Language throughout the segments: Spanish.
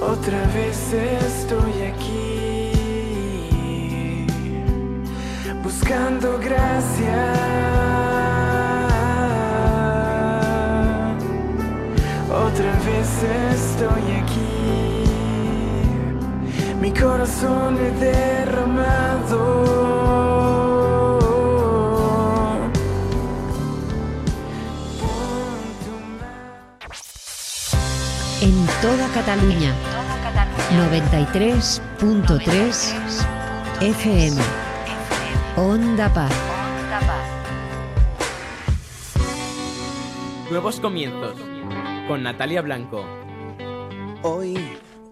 Otra vez estoy aquí, buscando gracia. Otra vez estoy aquí, mi corazón he derramado. En toda Catalunya, 93.3 FM. Onda Paz. Nuevos comienzos, con Natalia Blanco. Hoy,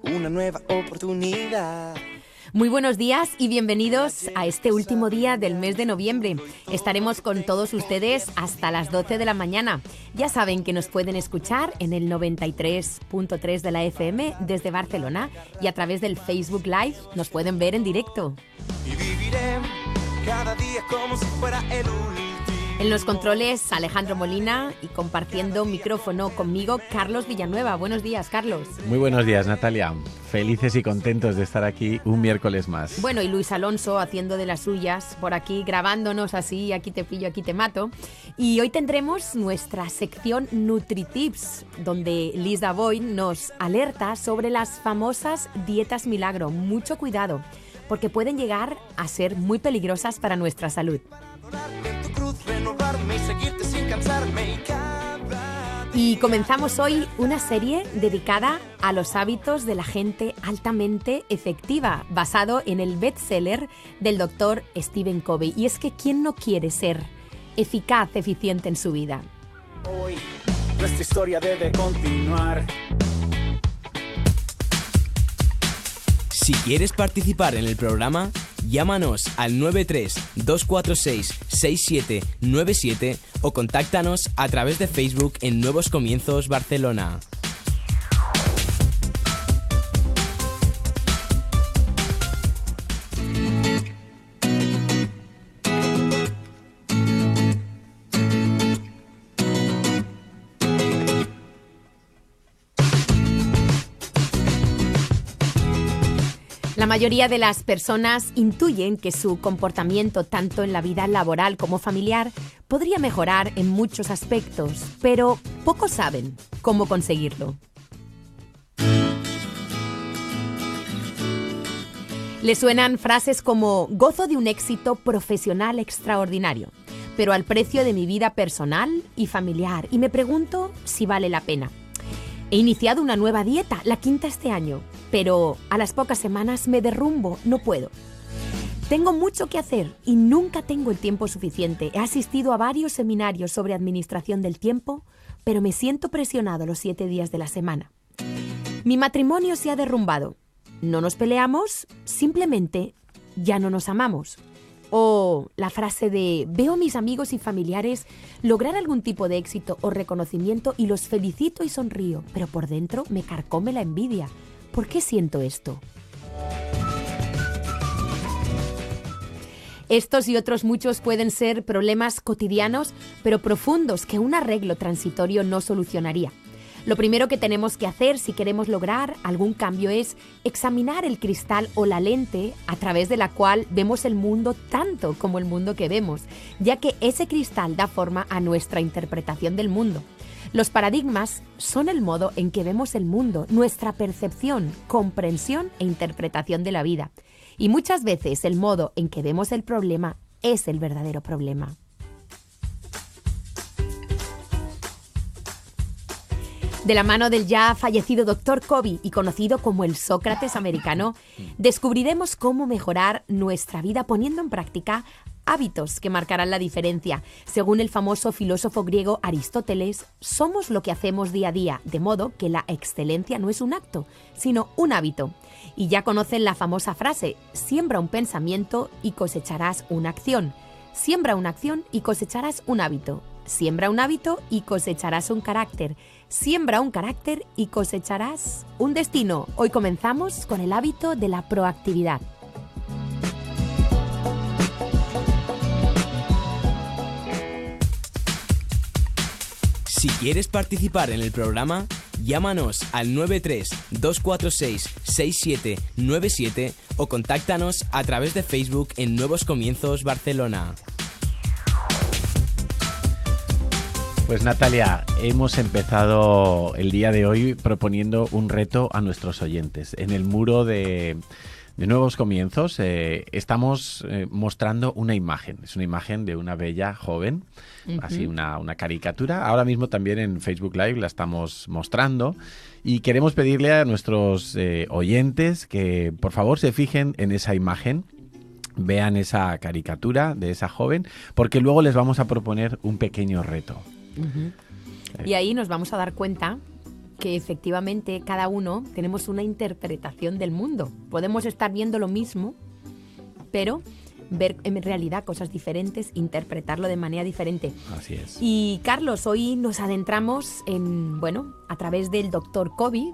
una nueva oportunidad. Muy buenos días y bienvenidos a este último día del mes de noviembre. Estaremos con todos ustedes hasta las 12 de la mañana. Ya saben que nos pueden escuchar en el 93.3 de la FM desde Barcelona y a través del Facebook Live nos pueden ver en directo. Y viviré cada día como si fuera el último. En los controles, Alejandro Molina, y compartiendo micrófono conmigo, Carlos Villanueva. Buenos días, Carlos. Muy buenos días, Natalia. Felices y contentos de estar aquí un miércoles más. Bueno, y Luis Alonso haciendo de las suyas, por aquí grabándonos así, aquí te pillo, aquí te mato. Y hoy tendremos nuestra sección NutriTips, donde Lisa Boyd nos alerta sobre las famosas dietas milagro. Mucho cuidado, porque pueden llegar a ser muy peligrosas para nuestra salud. Y comenzamos hoy una serie dedicada a los hábitos de la gente altamente efectiva, basado en el bestseller del doctor Stephen Covey. Y es que ¿quién no quiere ser eficaz, eficiente en su vida? Hoy nuestra historia debe continuar. Si quieres participar en el programa, llámanos al 93-246-6797 o contáctanos a través de Facebook en Nuevos Comienzos Barcelona. La mayoría de las personas intuyen que su comportamiento, tanto en la vida laboral como familiar, podría mejorar en muchos aspectos, pero pocos saben cómo conseguirlo. Le suenan frases como gozo de un éxito profesional extraordinario, pero al precio de mi vida personal y familiar, y me pregunto si vale la pena. He iniciado una nueva dieta, la 5ª este año, pero a las pocas semanas me derrumbo, no puedo. Tengo mucho que hacer y nunca tengo el tiempo suficiente. He asistido a varios seminarios sobre administración del tiempo, pero me siento presionado los 7 días de la semana. Mi matrimonio se ha derrumbado. No nos peleamos, simplemente ya no nos amamos. O la frase de veo a mis amigos y familiares lograr algún tipo de éxito o reconocimiento y los felicito y sonrío, pero por dentro me carcome la envidia. ¿Por qué siento esto? Estos y otros muchos pueden ser problemas cotidianos, pero profundos que un arreglo transitorio no solucionaría. Lo primero que tenemos que hacer si queremos lograr algún cambio es examinar el cristal o la lente a través de la cual vemos el mundo tanto como el mundo que vemos, ya que ese cristal da forma a nuestra interpretación del mundo. Los paradigmas son el modo en que vemos el mundo, nuestra percepción, comprensión e interpretación de la vida. Y muchas veces el modo en que vemos el problema es el verdadero problema. De la mano del ya fallecido Dr. Covey y conocido como el Sócrates americano, descubriremos cómo mejorar nuestra vida poniendo en práctica hábitos que marcarán la diferencia. Según el famoso filósofo griego Aristóteles, somos lo que hacemos día a día, de modo que la excelencia no es un acto, sino un hábito. Y ya conocen la famosa frase, siembra un pensamiento y cosecharás una acción. Siembra una acción y cosecharás un hábito. Siembra un hábito y cosecharás un carácter. Siembra un carácter y cosecharás un destino. Hoy comenzamos con el hábito de la proactividad. Si quieres participar en el programa, Llámanos al 93 246 6797 o contáctanos a través de Facebook en Nuevos Comienzos Barcelona. Pues Natalia, hemos empezado el día de hoy proponiendo un reto a nuestros oyentes. En el muro de Nuevos Comienzos estamos mostrando una imagen. Es una imagen de una bella joven, así una caricatura. Ahora mismo también en Facebook Live la estamos mostrando y queremos pedirle a nuestros oyentes que por favor se fijen en esa imagen. Vean esa caricatura de esa joven, porque luego les vamos a proponer un pequeño reto. Y ahí nos vamos a dar cuenta que efectivamente cada uno tenemos una interpretación del mundo. Podemos estar viendo lo mismo, pero ver en realidad cosas diferentes, interpretarlo de manera diferente. Así es. Y Carlos, hoy nos adentramos a través del Dr. Covey,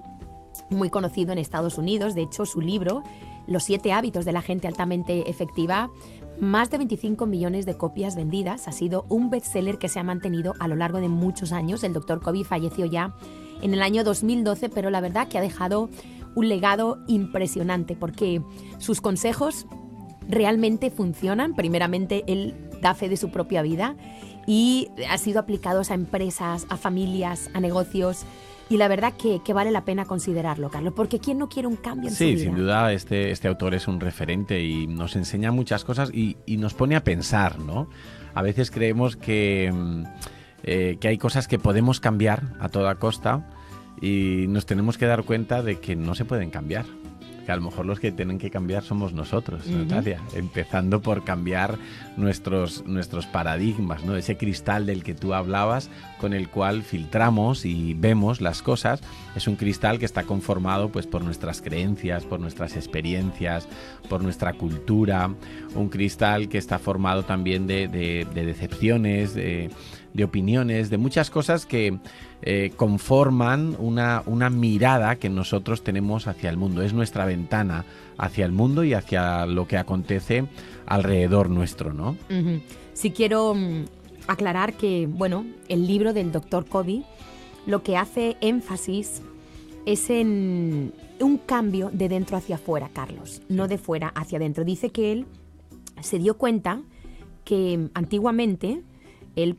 muy conocido en Estados Unidos. De hecho, su libro, Los 7 hábitos de la gente altamente efectiva, más de 25 millones de copias vendidas. Ha sido un bestseller que se ha mantenido a lo largo de muchos años. El Dr. Covey falleció ya en el año 2012, pero la verdad que ha dejado un legado impresionante porque sus consejos realmente funcionan. Primeramente, él da fe de su propia vida y ha sido aplicados a empresas, a familias, a negocios. Y la verdad que vale la pena considerarlo, Carlos, porque ¿quién no quiere un cambio en su vida? Sí, sin duda este autor es un referente y nos enseña muchas cosas y nos pone a pensar, ¿no? A veces creemos que hay cosas que podemos cambiar a toda costa y nos tenemos que dar cuenta de que no se pueden cambiar. Que a lo mejor los que tienen que cambiar somos nosotros, Natalia, empezando por cambiar nuestros paradigmas, ¿no? Ese cristal del que tú hablabas, con el cual filtramos y vemos las cosas, es un cristal que está conformado pues por nuestras creencias, por nuestras experiencias, por nuestra cultura, un cristal que está formado también de decepciones, de opiniones, de muchas cosas que conforman una mirada que nosotros tenemos hacia el mundo. Es nuestra ventana hacia el mundo y hacia lo que acontece alrededor nuestro, ¿no? Sí quiero aclarar que, el libro del Dr. Covey lo que hace énfasis es en un cambio de dentro hacia afuera, Carlos, no de fuera hacia adentro. Dice que él se dio cuenta que antiguamente él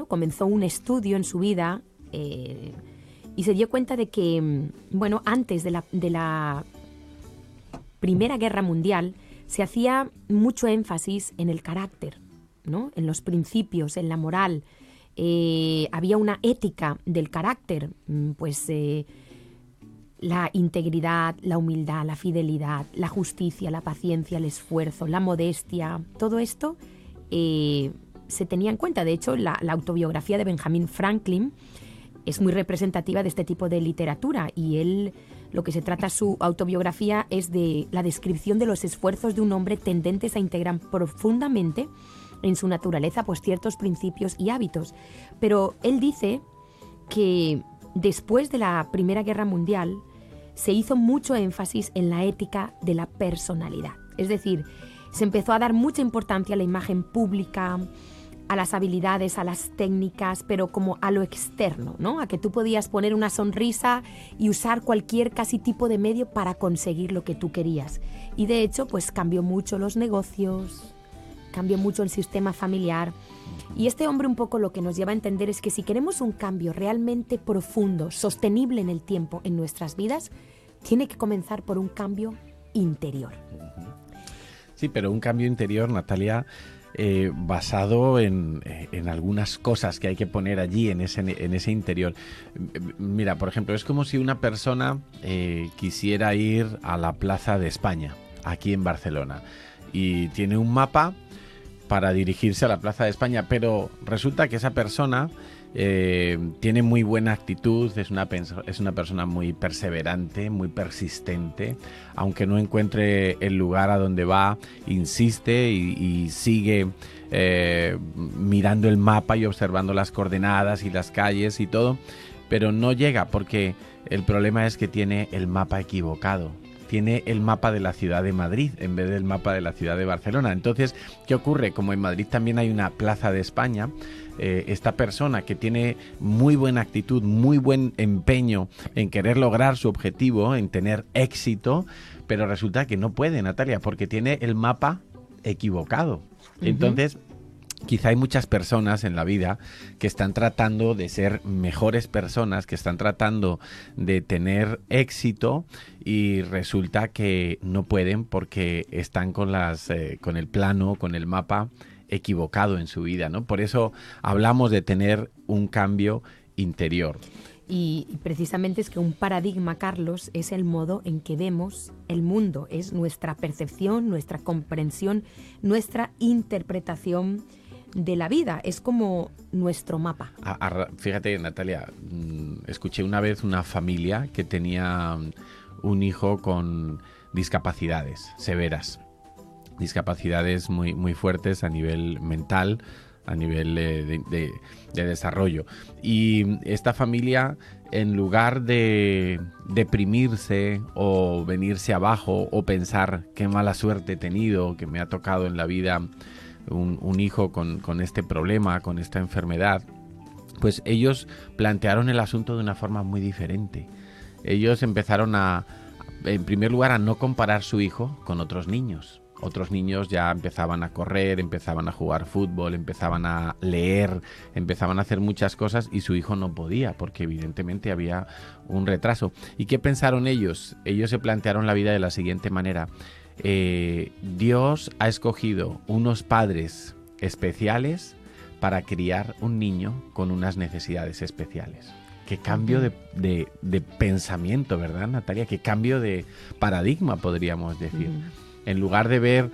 comenzó un estudio en su vida y se dio cuenta de que, antes de la Primera Guerra Mundial se hacía mucho énfasis en el carácter, ¿no? En los principios, en la moral. Había una ética del carácter, la integridad, la humildad, la fidelidad, la justicia, la paciencia, el esfuerzo, la modestia. Todo esto se tenía en cuenta. De hecho, la autobiografía de Benjamin Franklin es muy representativa de este tipo de literatura y lo que se trata su autobiografía es de la descripción de los esfuerzos de un hombre tendentes a integrar profundamente en su naturaleza pues ciertos principios y hábitos. Pero él dice que después de la Primera Guerra Mundial se hizo mucho énfasis en la ética de la personalidad. Es decir, se empezó a dar mucha importancia a la imagen pública, a las habilidades, a las técnicas, pero como a lo externo, ¿no? A que tú podías poner una sonrisa y usar cualquier casi tipo de medio para conseguir lo que tú querías. Y de hecho, pues cambió mucho los negocios, cambió mucho el sistema familiar. Y este hombre un poco lo que nos lleva a entender es que si queremos un cambio realmente profundo, sostenible en el tiempo, en nuestras vidas, tiene que comenzar por un cambio interior. Sí, pero un cambio interior, Natalia, basado en algunas cosas que hay que poner allí, en ese interior. Mira, por ejemplo, es como si una persona quisiera ir a la Plaza de España, aquí en Barcelona, y tiene un mapa para dirigirse a la Plaza de España, pero resulta que esa persona tiene muy buena actitud, es una persona muy perseverante, muy persistente, aunque no encuentre el lugar a donde va, insiste y sigue mirando el mapa y observando las coordenadas y las calles y todo, pero no llega porque el problema es que tiene el mapa equivocado, tiene el mapa de la ciudad de Madrid en vez del mapa de la ciudad de Barcelona. Entonces, ¿qué ocurre? Como en Madrid también hay una Plaza de España, esta persona que tiene muy buena actitud, muy buen empeño en querer lograr su objetivo, en tener éxito, pero resulta que no puede, Natalia, porque tiene el mapa equivocado. Entonces, quizá hay muchas personas en la vida que están tratando de ser mejores personas, que están tratando de tener éxito y resulta que no pueden porque están con el plano, con el mapa equivocado en su vida, ¿no? Por eso hablamos de tener un cambio interior. Y precisamente es que un paradigma, Carlos, es el modo en que vemos el mundo, es nuestra percepción, nuestra comprensión, nuestra interpretación de la vida, es como nuestro mapa. Fíjate, Natalia, escuché una vez una familia que tenía un hijo con discapacidades severas, discapacidades muy, muy fuertes a nivel mental, a nivel de desarrollo. Y esta familia, en lugar de deprimirse o venirse abajo o pensar qué mala suerte he tenido, que me ha tocado en la vida un hijo con este problema, con esta enfermedad, pues ellos plantearon el asunto de una forma muy diferente. Ellos empezaron en primer lugar, a no comparar su hijo con otros niños. Otros niños ya empezaban a correr, empezaban a jugar fútbol, empezaban a leer, empezaban a hacer muchas cosas y su hijo no podía porque evidentemente había un retraso. ¿Y qué pensaron ellos? Ellos se plantearon la vida de la siguiente manera. Dios ha escogido unos padres especiales para criar un niño con unas necesidades especiales. Qué cambio de pensamiento, ¿verdad, Natalia? Qué cambio de paradigma, podríamos decir. En lugar de ver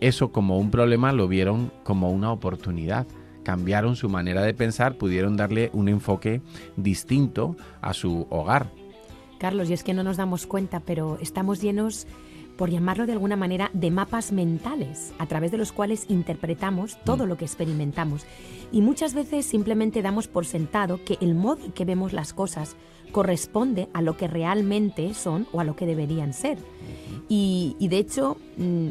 eso como un problema, lo vieron como una oportunidad. Cambiaron su manera de pensar, pudieron darle un enfoque distinto a su hogar. Carlos, y es que no nos damos cuenta, pero estamos llenos, por llamarlo de alguna manera, de mapas mentales, a través de los cuales interpretamos todo lo que experimentamos. Y muchas veces simplemente damos por sentado que el modo en que vemos las cosas corresponde a lo que realmente son o a lo que deberían ser. Y de hecho,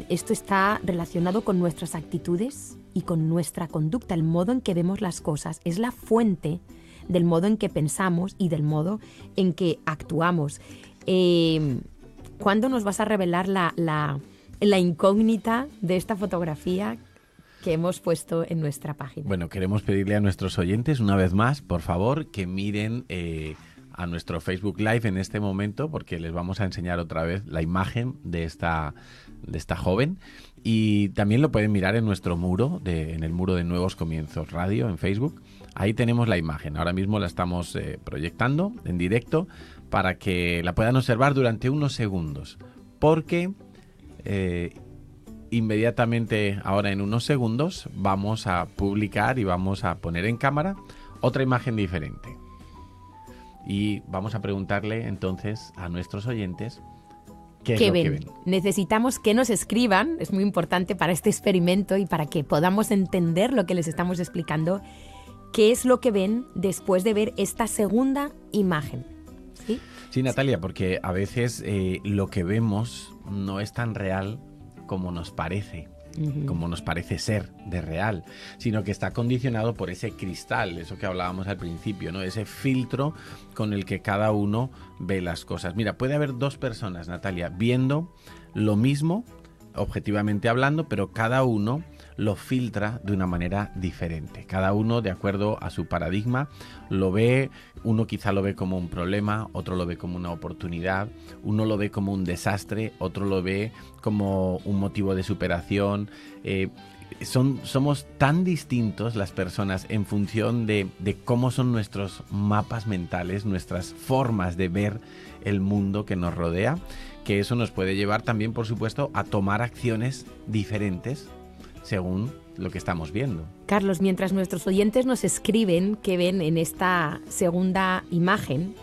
esto está relacionado con nuestras actitudes y con nuestra conducta. El modo en que vemos las cosas es la fuente del modo en que pensamos y del modo en que actuamos. ¿Cuándo nos vas a revelar la incógnita de esta fotografía que hemos puesto en nuestra página? Bueno, queremos pedirle a nuestros oyentes una vez más, por favor, que miren a nuestro Facebook Live en este momento, porque les vamos a enseñar otra vez la imagen de esta joven, y también lo pueden mirar en nuestro muro, en el muro de Nuevos Comienzos Radio en Facebook. Ahí tenemos la imagen, ahora mismo la estamos proyectando en directo para que la puedan observar durante unos segundos, porque inmediatamente ahora en unos segundos vamos a publicar y vamos a poner en cámara otra imagen diferente. Y vamos a preguntarle entonces a nuestros oyentes qué es lo que ven. Necesitamos que nos escriban, es muy importante para este experimento y para que podamos entender lo que les estamos explicando, qué es lo que ven después de ver esta segunda imagen. ¿Sí? Sí, Natalia, porque a veces lo que vemos no es tan real como nos parece. Como nos parece ser de real, sino que está condicionado por ese cristal, eso que hablábamos al principio, ¿no? Ese filtro con el que cada uno ve las cosas. Mira, puede haber dos personas, Natalia, viendo lo mismo, objetivamente hablando, pero cada uno lo filtra de una manera diferente. Cada uno, de acuerdo a su paradigma, lo ve. Uno quizá lo ve como un problema, otro lo ve como una oportunidad, uno lo ve como un desastre, otro lo ve como un motivo de superación. Somos tan distintos las personas en función de cómo son nuestros mapas mentales, nuestras formas de ver el mundo que nos rodea, que eso nos puede llevar también, por supuesto, a tomar acciones diferentes según lo que estamos viendo. Carlos, mientras nuestros oyentes nos escriben qué ven en esta segunda imagen,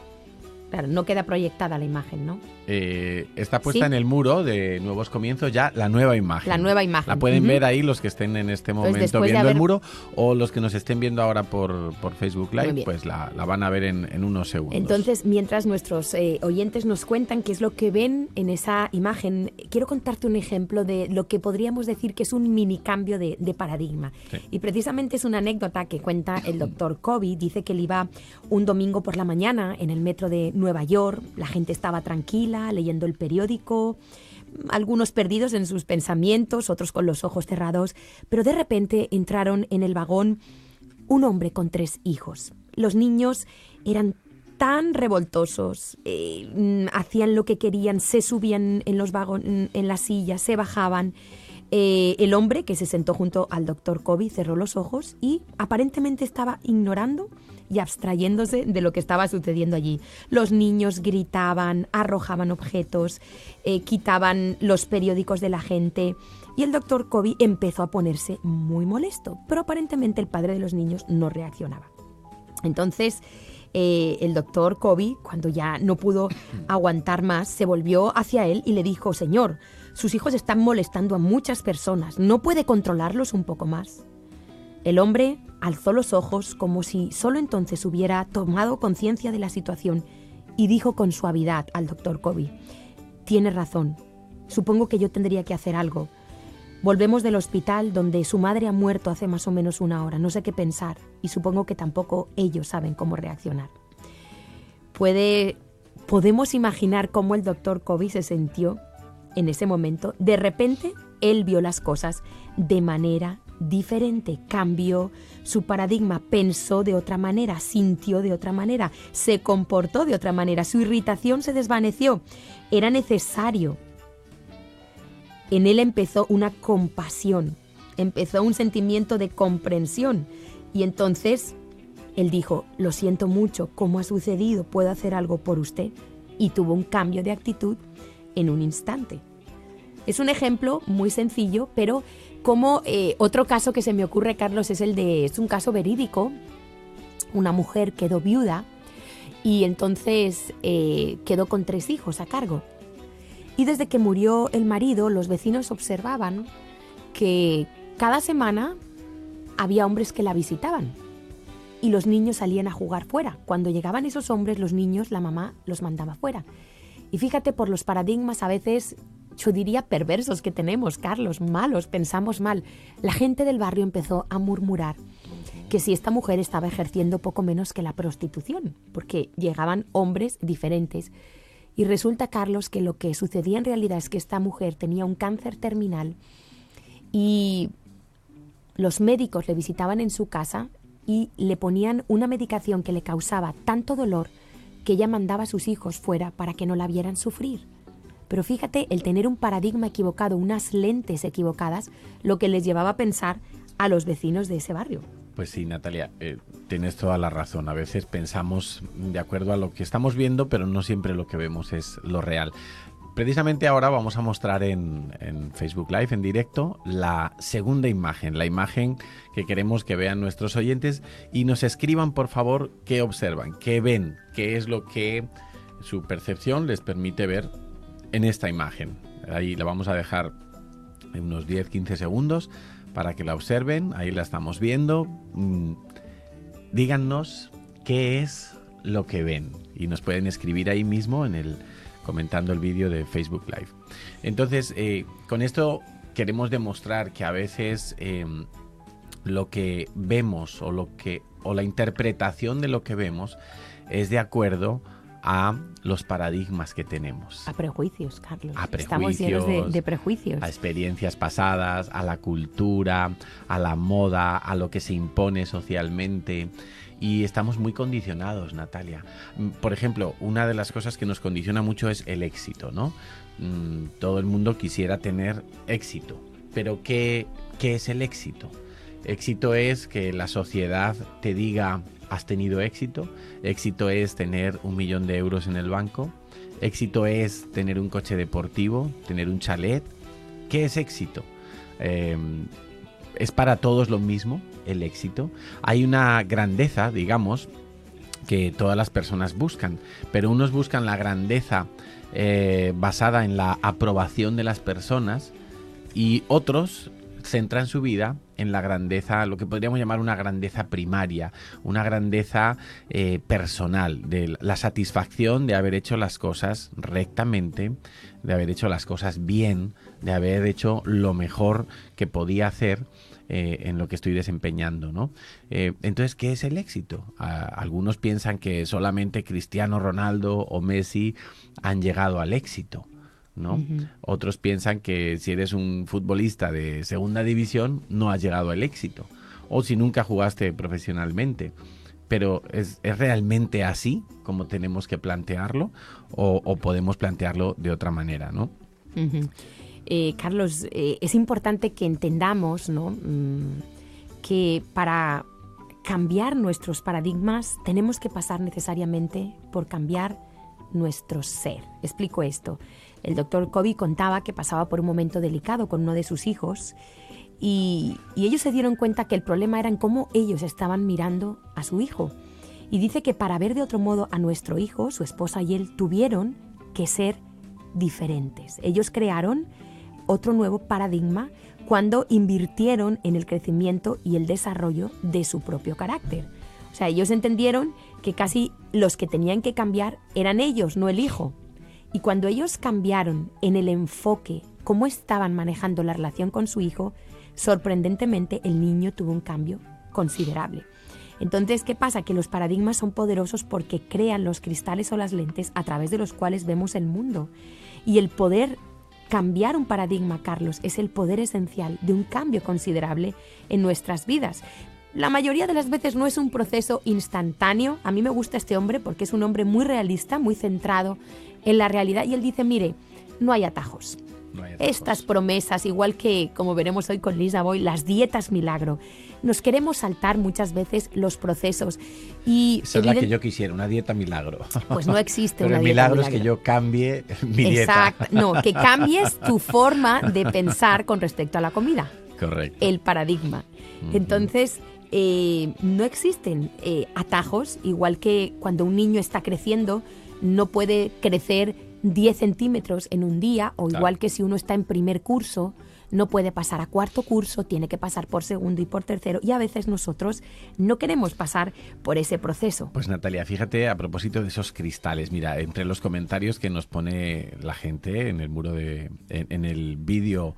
Claro, no queda proyectada la imagen, ¿no? Está puesta ¿Sí? en el muro de Nuevos Comienzos ya la nueva imagen. La nueva imagen. La pueden Ujú. ver ahí los que estén en este momento después de viendo haber- el muro, o los que nos estén viendo ahora por Facebook Muy Live, bien. pues la van a ver en unos segundos. Entonces, mientras nuestros oyentes nos cuentan qué es lo que ven en esa imagen, quiero contarte un ejemplo de lo que podríamos decir que es un mini cambio de paradigma. Sí. Y precisamente es una anécdota que cuenta el doctor Covey. Dice que él iba un domingo por la mañana en el metro de Nueva York. La gente estaba tranquila, leyendo el periódico, algunos perdidos en sus pensamientos, otros con los ojos cerrados. Pero de repente entraron en el vagón un hombre con 3 hijos. Los niños eran tan revoltosos, hacían lo que querían, se subían en los vagones, en las sillas, se bajaban. El hombre, que se sentó junto al doctor Covey, cerró los ojos y aparentemente estaba ignorando y abstrayéndose de lo que estaba sucediendo allí. Los niños gritaban, arrojaban objetos, quitaban los periódicos de la gente, y el doctor Covey empezó a ponerse muy molesto, pero aparentemente el padre de los niños no reaccionaba. Entonces, el doctor Covey, cuando ya no pudo aguantar más, se volvió hacia él y le dijo: «Señor, sus hijos están molestando a muchas personas. ¿No puede controlarlos un poco más?». El hombre alzó los ojos como si solo entonces hubiera tomado conciencia de la situación y dijo con suavidad al doctor Covey: «Tiene razón. Supongo que yo tendría que hacer algo. Volvemos del hospital donde su madre ha muerto hace más o menos 1 hora. No sé qué pensar y supongo que tampoco ellos saben cómo reaccionar». Podemos imaginar cómo el doctor Covey se sintió en ese momento. De repente, él vio las cosas de manera diferente, cambió su paradigma, pensó de otra manera, sintió de otra manera, se comportó de otra manera, su irritación se desvaneció. Era necesario. En él empezó una compasión, empezó un sentimiento de comprensión, y entonces él dijo: «Lo siento mucho, ¿cómo ha sucedido? ¿Puedo hacer algo por usted?». Y tuvo un cambio de actitud en un instante. Es un ejemplo muy sencillo, pero como otro caso que se me ocurre, Carlos, es un caso verídico. Una mujer quedó viuda y entonces quedó con 3 hijos a cargo. Y desde que murió el marido, los vecinos observaban que cada semana había hombres que la visitaban y los niños salían a jugar fuera. Cuando llegaban esos hombres, los niños, la mamá los mandaba fuera. Y fíjate, por los paradigmas a veces, yo diría perversos que tenemos, Carlos, malos, pensamos mal. La gente del barrio empezó a murmurar que si esta mujer estaba ejerciendo poco menos que la prostitución, porque llegaban hombres diferentes. Y resulta, Carlos, que lo que sucedía en realidad es que esta mujer tenía un cáncer terminal y los médicos le visitaban en su casa y le ponían una medicación que le causaba tanto dolor que ella mandaba a sus hijos fuera para que no la vieran sufrir. Pero fíjate, el tener un paradigma equivocado, unas lentes equivocadas, lo que les llevaba a pensar a los vecinos de ese barrio. Pues sí, Natalia, tienes toda la razón. A veces pensamos de acuerdo a lo que estamos viendo, pero no siempre lo que vemos es lo real. Precisamente ahora vamos a mostrar en Facebook Live, en directo, la segunda imagen, la imagen que queremos que vean nuestros oyentes y nos escriban, por favor, qué observan, qué ven, qué es lo que su percepción les permite ver en esta imagen. Ahí la vamos a dejar en unos 10-15 segundos para que la observen. Ahí la estamos viendo. Díganos qué es lo que ven y nos pueden escribir ahí mismo comentando el vídeo de Facebook Live. Entonces, con esto queremos demostrar que a veces lo que vemos o la interpretación de lo que vemos es de acuerdo a los paradigmas que tenemos. A prejuicios, Carlos. A prejuicios, estamos llenos de prejuicios. A experiencias pasadas, a la cultura, a la moda, a lo que se impone socialmente. Y estamos muy condicionados, Natalia. Por ejemplo, una de las cosas que nos condiciona mucho es el éxito, ¿no? Todo el mundo quisiera tener éxito. Pero ¿qué es el éxito? Éxito es que la sociedad te diga: ¿has tenido éxito? Éxito es tener 1 millón de euros en el banco. Éxito es tener un coche deportivo, tener un chalet. ¿Qué es éxito? ¿Es para todos lo mismo el éxito? Hay una grandeza, digamos, que todas las personas buscan, pero unos buscan la grandeza basada en la aprobación de las personas y otros centran su vida en la grandeza, lo que podríamos llamar una grandeza primaria, una grandeza personal, de la satisfacción de haber hecho las cosas rectamente, de haber hecho las cosas bien, de haber hecho lo mejor que podía hacer en lo que estoy desempeñando, ¿no? Entonces, ¿qué es el éxito? Algunos piensan que solamente Cristiano Ronaldo o Messi han llegado al éxito, ¿no? Uh-huh. Otros piensan que si eres un futbolista de segunda división no has llegado al éxito, o si nunca jugaste profesionalmente. Pero ¿es realmente así como tenemos que plantearlo o podemos plantearlo de otra manera, ¿no? Uh-huh. Carlos, es importante que entendamos, ¿no? Que para cambiar nuestros paradigmas tenemos que pasar necesariamente por cambiar nuestro ser. Explico esto. El doctor Covey contaba que pasaba por un momento delicado con uno de sus hijos y ellos se dieron cuenta que el problema era en cómo ellos estaban mirando a su hijo. Y dice que para ver de otro modo a nuestro hijo, su esposa y él tuvieron que ser diferentes. Ellos crearon otro nuevo paradigma cuando invirtieron en el crecimiento y el desarrollo de su propio carácter. O sea, ellos entendieron que casi los que tenían que cambiar eran ellos, no el hijo. Y cuando ellos cambiaron en el enfoque, cómo estaban manejando la relación con su hijo, sorprendentemente el niño tuvo un cambio considerable. Entonces, ¿qué pasa? Que los paradigmas son poderosos porque crean los cristales o las lentes a través de los cuales vemos el mundo. Y el poder cambiar un paradigma, Carlos, es el poder esencial de un cambio considerable en nuestras vidas. La mayoría de las veces no es un proceso instantáneo. A mí me gusta este hombre porque es un hombre muy realista, muy centrado en la realidad. Y él dice, mire, no hay atajos. No hay atajos. Estas promesas, igual que, como veremos hoy con Lisa Boy, las dietas milagro. Nos queremos saltar muchas veces los procesos. Y esa es la que yo quisiera, una dieta milagro. Pues no existe una dieta milagro. Pero el milagro es que yo cambie mi dieta. Exacto. No, que cambies tu forma de pensar con respecto a la comida. Correcto. El paradigma. Uh-huh. Entonces, no existen atajos, igual que cuando un niño está creciendo, no puede crecer 10 centímetros en un día, o igual que si uno está en primer curso, no puede pasar a cuarto curso, tiene que pasar por segundo y por tercero, y a veces nosotros no queremos pasar por ese proceso. Pues Natalia, fíjate, a propósito de esos cristales, mira, entre los comentarios que nos pone la gente en el muro en el vídeo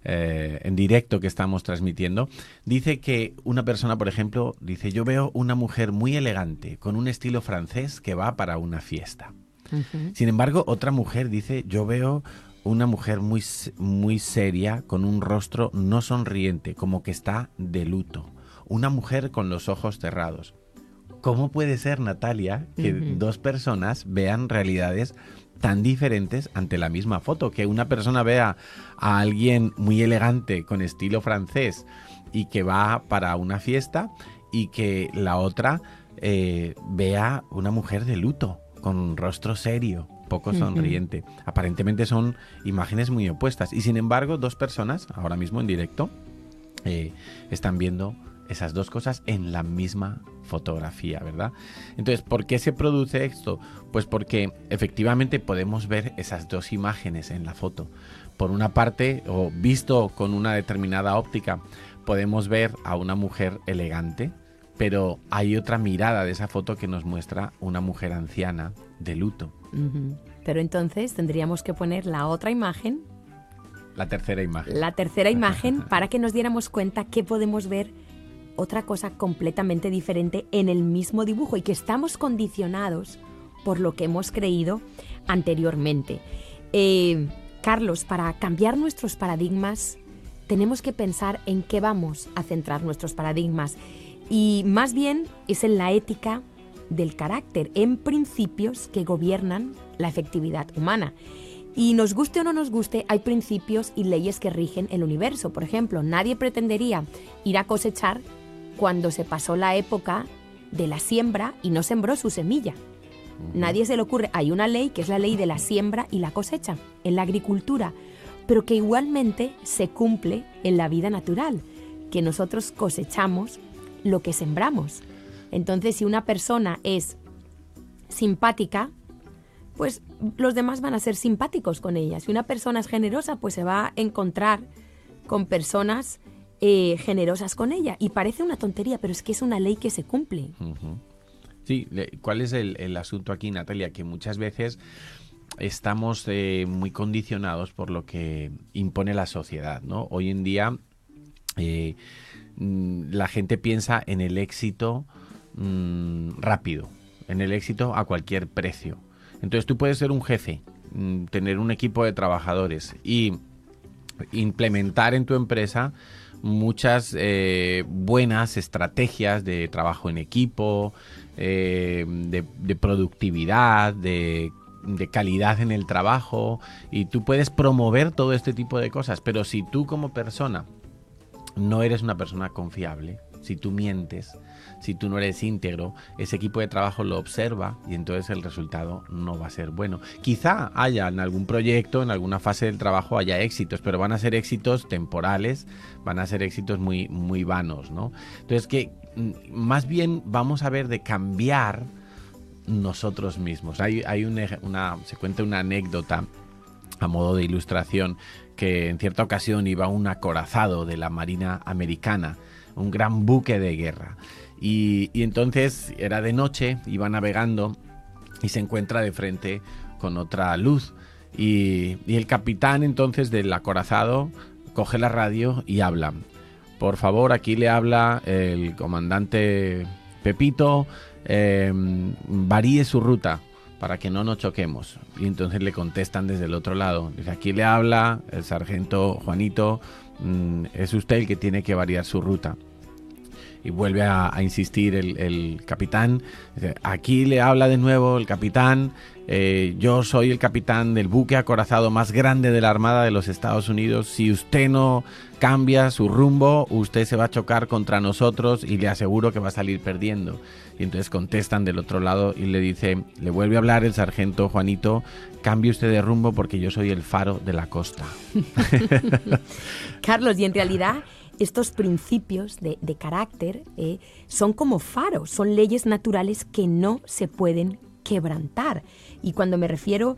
en directo que estamos transmitiendo, dice que una persona, por ejemplo, dice, yo veo una mujer muy elegante, con un estilo francés que va para una fiesta. Uh-huh. Sin embargo, otra mujer dice, yo veo una mujer muy, muy seria, con un rostro no sonriente, como que está de luto. Una mujer con los ojos cerrados. ¿Cómo puede ser, Natalia, que dos personas vean realidades tan diferentes ante la misma foto? Que una persona vea a alguien muy elegante, con estilo francés, y que va para una fiesta, y que la otra vea una mujer de luto, con un rostro serio, poco sonriente. Aparentemente son imágenes muy opuestas. Y sin embargo, dos personas, ahora mismo en directo, están viendo esas dos cosas en la misma fotografía, ¿verdad? Entonces, ¿por qué se produce esto? Pues porque efectivamente podemos ver esas dos imágenes en la foto. Por una parte, o visto con una determinada óptica, podemos ver a una mujer elegante, pero hay otra mirada de esa foto que nos muestra una mujer anciana de luto. Uh-huh. Pero entonces tendríamos que poner la otra imagen. La tercera imagen. La tercera imagen para que nos diéramos cuenta que podemos ver otra cosa completamente diferente en el mismo dibujo y que estamos condicionados por lo que hemos creído anteriormente. Carlos, para cambiar nuestros paradigmas tenemos que pensar en qué vamos a centrar nuestros paradigmas. Y más bien es en la ética del carácter, en principios que gobiernan la efectividad humana. Y nos guste o no nos guste, hay principios y leyes que rigen el universo. Por ejemplo, nadie pretendería ir a cosechar cuando se pasó la época de la siembra y no sembró su semilla. Nadie se le ocurre. Hay una ley que es la ley de la siembra y la cosecha en la agricultura, pero que igualmente se cumple en la vida natural, que nosotros cosechamos lo que sembramos. Entonces, si una persona es simpática, pues los demás van a ser simpáticos con ella. Si una persona es generosa, pues se va a encontrar con personas generosas con ella. Y parece una tontería, pero es que es una ley que se cumple. Uh-huh. Sí, ¿cuál es el asunto aquí, Natalia? Que muchas veces estamos muy condicionados por lo que impone la sociedad, ¿no? Hoy en día la gente piensa en el éxito rápido, en el éxito a cualquier precio. Entonces tú puedes ser un jefe, tener un equipo de trabajadores y implementar en tu empresa muchas buenas estrategias de trabajo en equipo, de productividad, de calidad en el trabajo, y tú puedes promover todo este tipo de cosas, pero si tú como persona no eres una persona confiable, si tú mientes, si tú no eres íntegro, ese equipo de trabajo lo observa y entonces el resultado no va a ser bueno. Quizá haya en algún proyecto, en alguna fase del trabajo haya éxitos, pero van a ser éxitos temporales, van a ser éxitos muy, muy vanos, ¿no? Entonces que más bien vamos a ver de cambiar nosotros mismos. Se cuenta una anécdota a modo de ilustración, que en cierta ocasión iba un acorazado de la Marina Americana, un gran buque de guerra, y entonces era de noche, iba navegando y se encuentra de frente con otra luz, y el capitán entonces del acorazado coge la radio y habla: por favor, aquí le habla el comandante Pepito, varíe su ruta para que no nos choquemos. Y entonces le contestan desde el otro lado, dice: aquí le habla el sargento Juanito, es usted el que tiene que variar su ruta. Y vuelve a insistir el capitán, dice: aquí le habla de nuevo el capitán, yo soy el capitán del buque acorazado más grande de la Armada de los Estados Unidos, si usted no cambia su rumbo, usted se va a chocar contra nosotros y le aseguro que va a salir perdiendo. Y entonces contestan del otro lado y le vuelve a hablar el sargento Juanito: cambie usted de rumbo porque yo soy el faro de la costa. Carlos, y en realidad estos principios de carácter son como faros, son leyes naturales que no se pueden quebrantar. Y cuando me refiero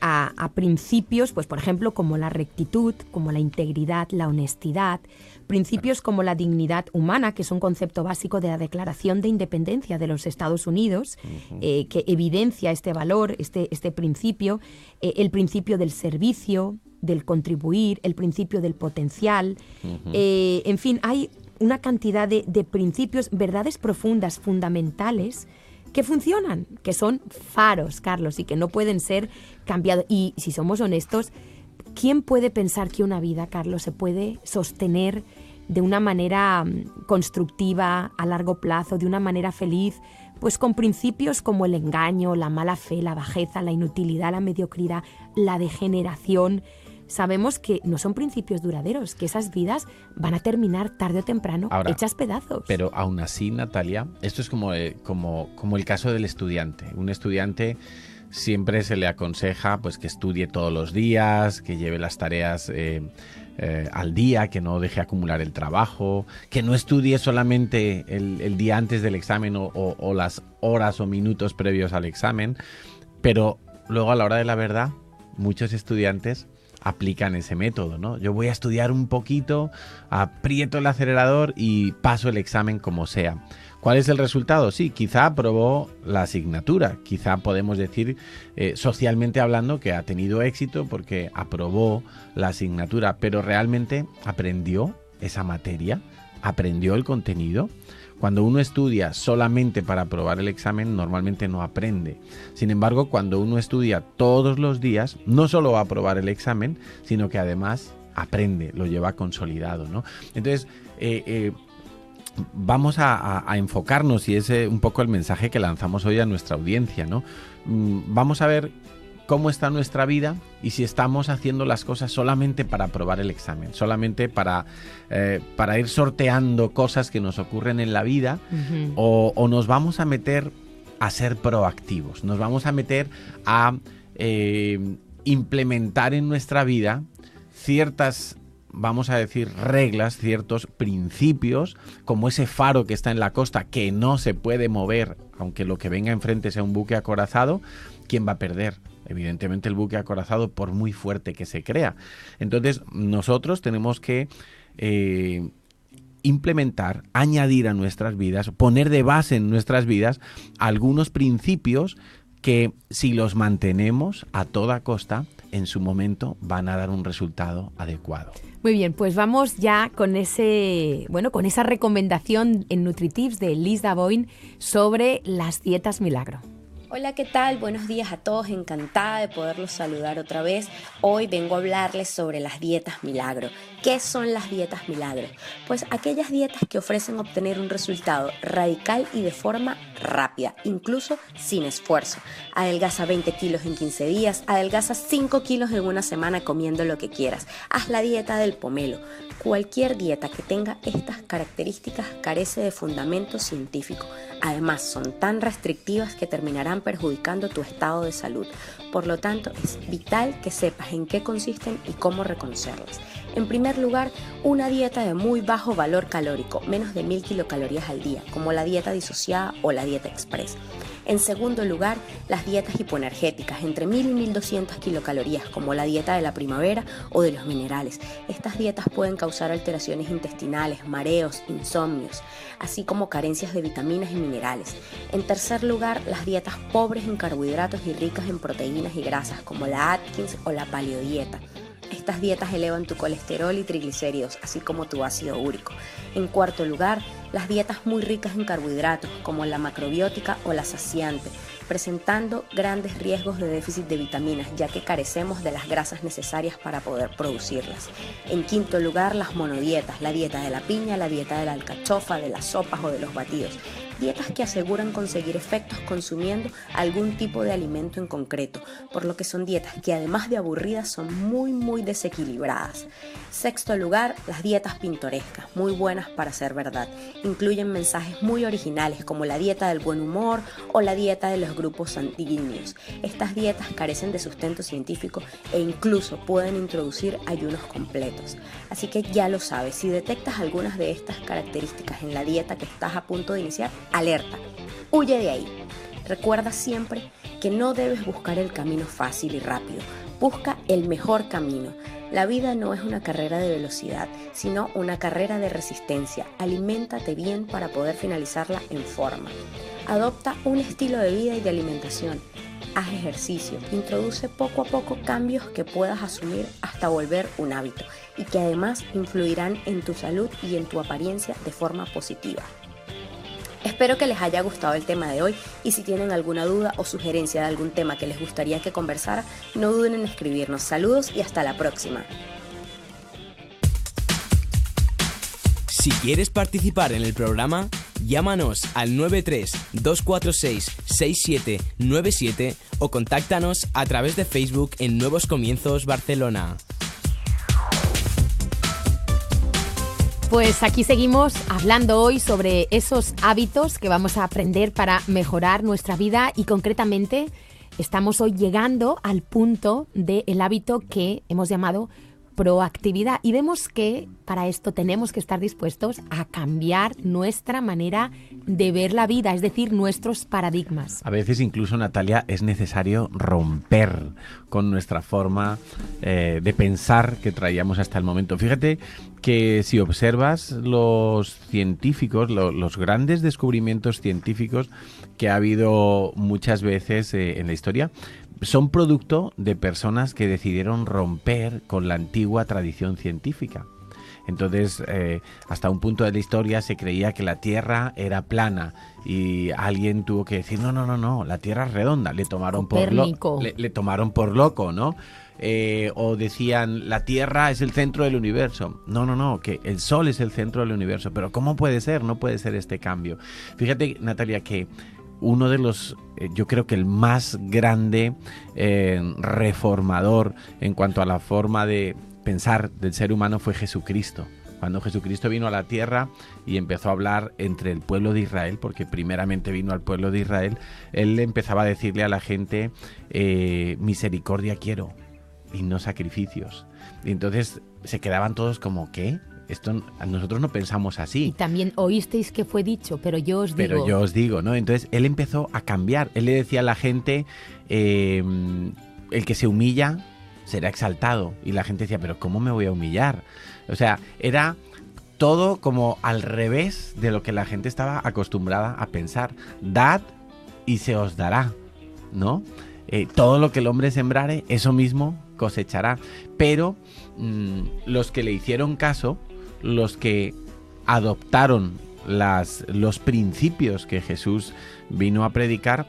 a principios, pues por ejemplo como la rectitud, como la integridad, la honestidad, principios como la dignidad humana, que es un concepto básico de la Declaración de Independencia de los Estados Unidos, que evidencia este valor, este principio, el principio del servicio, del contribuir, el principio del potencial, en fin, hay una cantidad de principios, verdades profundas, fundamentales, que funcionan, que son faros, Carlos, y que no pueden ser cambiados. Y si somos honestos, ¿quién puede pensar que una vida, Carlos, se puede sostener de una manera constructiva, a largo plazo, de una manera feliz, pues con principios como el engaño, la mala fe, la bajeza, la inutilidad, la mediocridad, la degeneración? Sabemos que no son principios duraderos, que esas vidas van a terminar tarde o temprano hechas pedazos. Pero aún así, Natalia, esto es como el caso del estudiante. Un estudiante siempre se le aconseja pues que estudie todos los días, que lleve las tareas al día, que no deje acumular el trabajo, que no estudie solamente el día antes del examen o las horas o minutos previos al examen. Pero luego, a la hora de la verdad, muchos estudiantes aplican ese método, ¿no? Yo voy a estudiar un poquito, aprieto el acelerador y paso el examen como sea. ¿Cuál es el resultado? Sí, quizá aprobó la asignatura, quizá podemos decir socialmente hablando que ha tenido éxito porque aprobó la asignatura, pero ¿realmente aprendió esa materia? ¿Aprendió el contenido? Cuando uno estudia solamente para aprobar el examen, normalmente no aprende. Sin embargo, cuando uno estudia todos los días, no solo va a aprobar el examen, sino que además aprende, lo lleva consolidado, ¿no? Entonces, vamos a enfocarnos, y es un poco el mensaje que lanzamos hoy a nuestra audiencia, ¿no? Vamos a ver cómo está nuestra vida y si estamos haciendo las cosas solamente para aprobar el examen, solamente para ir sorteando cosas que nos ocurren en la vida, o nos vamos a meter a ser proactivos, nos vamos a meter a implementar en nuestra vida ciertas vamos a decir, reglas, ciertos principios, como ese faro que está en la costa que no se puede mover, aunque lo que venga enfrente sea un buque acorazado, ¿quién va a perder? Evidentemente el buque acorazado, por muy fuerte que se crea. Entonces nosotros tenemos que implementar, añadir a nuestras vidas, poner de base en nuestras vidas algunos principios que, si los mantenemos a toda costa, en su momento van a dar un resultado adecuado. Muy bien, pues vamos ya con con esa recomendación en NutriTips de Liz Davoin sobre las dietas milagro. Hola, ¿qué tal? Buenos días a todos, encantada de poderlos saludar otra vez. Hoy vengo a hablarles sobre las dietas milagro. ¿Qué son las dietas milagro? Pues aquellas dietas que ofrecen obtener un resultado radical y de forma rápida, incluso sin esfuerzo. Adelgaza 20 kilos en 15 días, adelgaza 5 kilos en una semana comiendo lo que quieras. Haz la dieta del pomelo. Cualquier dieta que tenga estas características carece de fundamento científico. Además, son tan restrictivas que terminarán perjudicando tu estado de salud. Por lo tanto, es vital que sepas en qué consisten y cómo reconocerlas. En primer lugar, una dieta de muy bajo valor calórico, menos de 1000 kilocalorías al día, como la dieta disociada o la dieta express. En segundo lugar, las dietas hipoenergéticas, entre 1000 y 1200 kilocalorías, como la dieta de la primavera o de los minerales. Estas dietas pueden causar alteraciones intestinales, mareos, insomnios, así como carencias de vitaminas y minerales. En tercer lugar, las dietas pobres en carbohidratos y ricas en proteínas y grasas, como la Atkins o la paleodieta. Estas dietas elevan tu colesterol y triglicéridos, así como tu ácido úrico. En cuarto lugar, las dietas muy ricas en carbohidratos, como la macrobiótica o la saciante, presentando grandes riesgos de déficit de vitaminas, ya que carecemos de las grasas necesarias para poder producirlas. En quinto lugar, las monodietas, la dieta de la piña, la dieta de la alcachofa, de las sopas o de los batidos. Dietas que aseguran conseguir efectos consumiendo algún tipo de alimento en concreto, por lo que son dietas que, además de aburridas, son muy desequilibradas. Sexto lugar, las dietas pintorescas, muy buenas para ser verdad. Incluyen mensajes muy originales, como la dieta del buen humor o la dieta de los grupos sanguíneos. Estas dietas carecen de sustento científico e incluso pueden introducir ayunos completos. Así que ya lo sabes, si detectas algunas de estas características en la dieta que estás a punto de iniciar, alerta, huye de ahí. Recuerda siempre que no debes buscar el camino fácil y rápido, busca el mejor camino. La vida no es una carrera de velocidad, sino una carrera de resistencia. Aliméntate bien para poder finalizarla en forma. Adopta un estilo de vida y de alimentación. Haz ejercicio, introduce poco a poco cambios que puedas asumir hasta volver un hábito y que además influirán en tu salud y en tu apariencia de forma positiva. Espero que les haya gustado el tema de hoy y si tienen alguna duda o sugerencia de algún tema que les gustaría que conversara, no duden en escribirnos. Saludos y hasta la próxima. Si quieres participar en el programa, llámanos al 93-246-6797 o contáctanos a través de Facebook en Nuevos Comienzos Barcelona. Pues aquí seguimos hablando hoy sobre esos hábitos que vamos a aprender para mejorar nuestra vida y concretamente estamos hoy llegando al punto del hábito que hemos llamado proactividad y vemos que para esto tenemos que estar dispuestos a cambiar nuestra manera de ver la vida, es decir, nuestros paradigmas. A veces incluso, Natalia, es necesario romper con nuestra forma de pensar que traíamos hasta el momento. Fíjate que si observas los científicos, los grandes descubrimientos científicos que ha habido muchas veces en la historia, son producto de personas que decidieron romper con la antigua tradición científica. Entonces, hasta un punto de la historia se creía que la Tierra era plana y alguien tuvo que decir, no, la Tierra es redonda. Le tomaron por loco, ¿no? O decían, la Tierra es el centro del universo. No, que el Sol es el centro del universo. Pero ¿cómo puede ser? No puede ser este cambio. Fíjate, Natalia, que uno de los, yo creo que el más grande reformador en cuanto a la forma de pensar del ser humano fue Jesucristo. Cuando Jesucristo vino a la tierra y empezó a hablar entre el pueblo de Israel, porque primeramente vino al pueblo de Israel, él empezaba a decirle a la gente, misericordia quiero, y no sacrificios. Y entonces se quedaban todos como, ¿qué? Esto nosotros no pensamos así. Y también oísteis que fue dicho, pero yo os digo. Pero yo os digo, ¿no? Entonces él empezó a cambiar. Él le decía a la gente, el que se humilla será exaltado. Y la gente decía, pero ¿cómo me voy a humillar? O sea, era todo como al revés de lo que la gente estaba acostumbrada a pensar. Dad y se os dará, ¿no? Todo lo que el hombre sembrare, eso mismo cosechará. Pero los que le hicieron caso, los que adoptaron los principios que Jesús vino a predicar,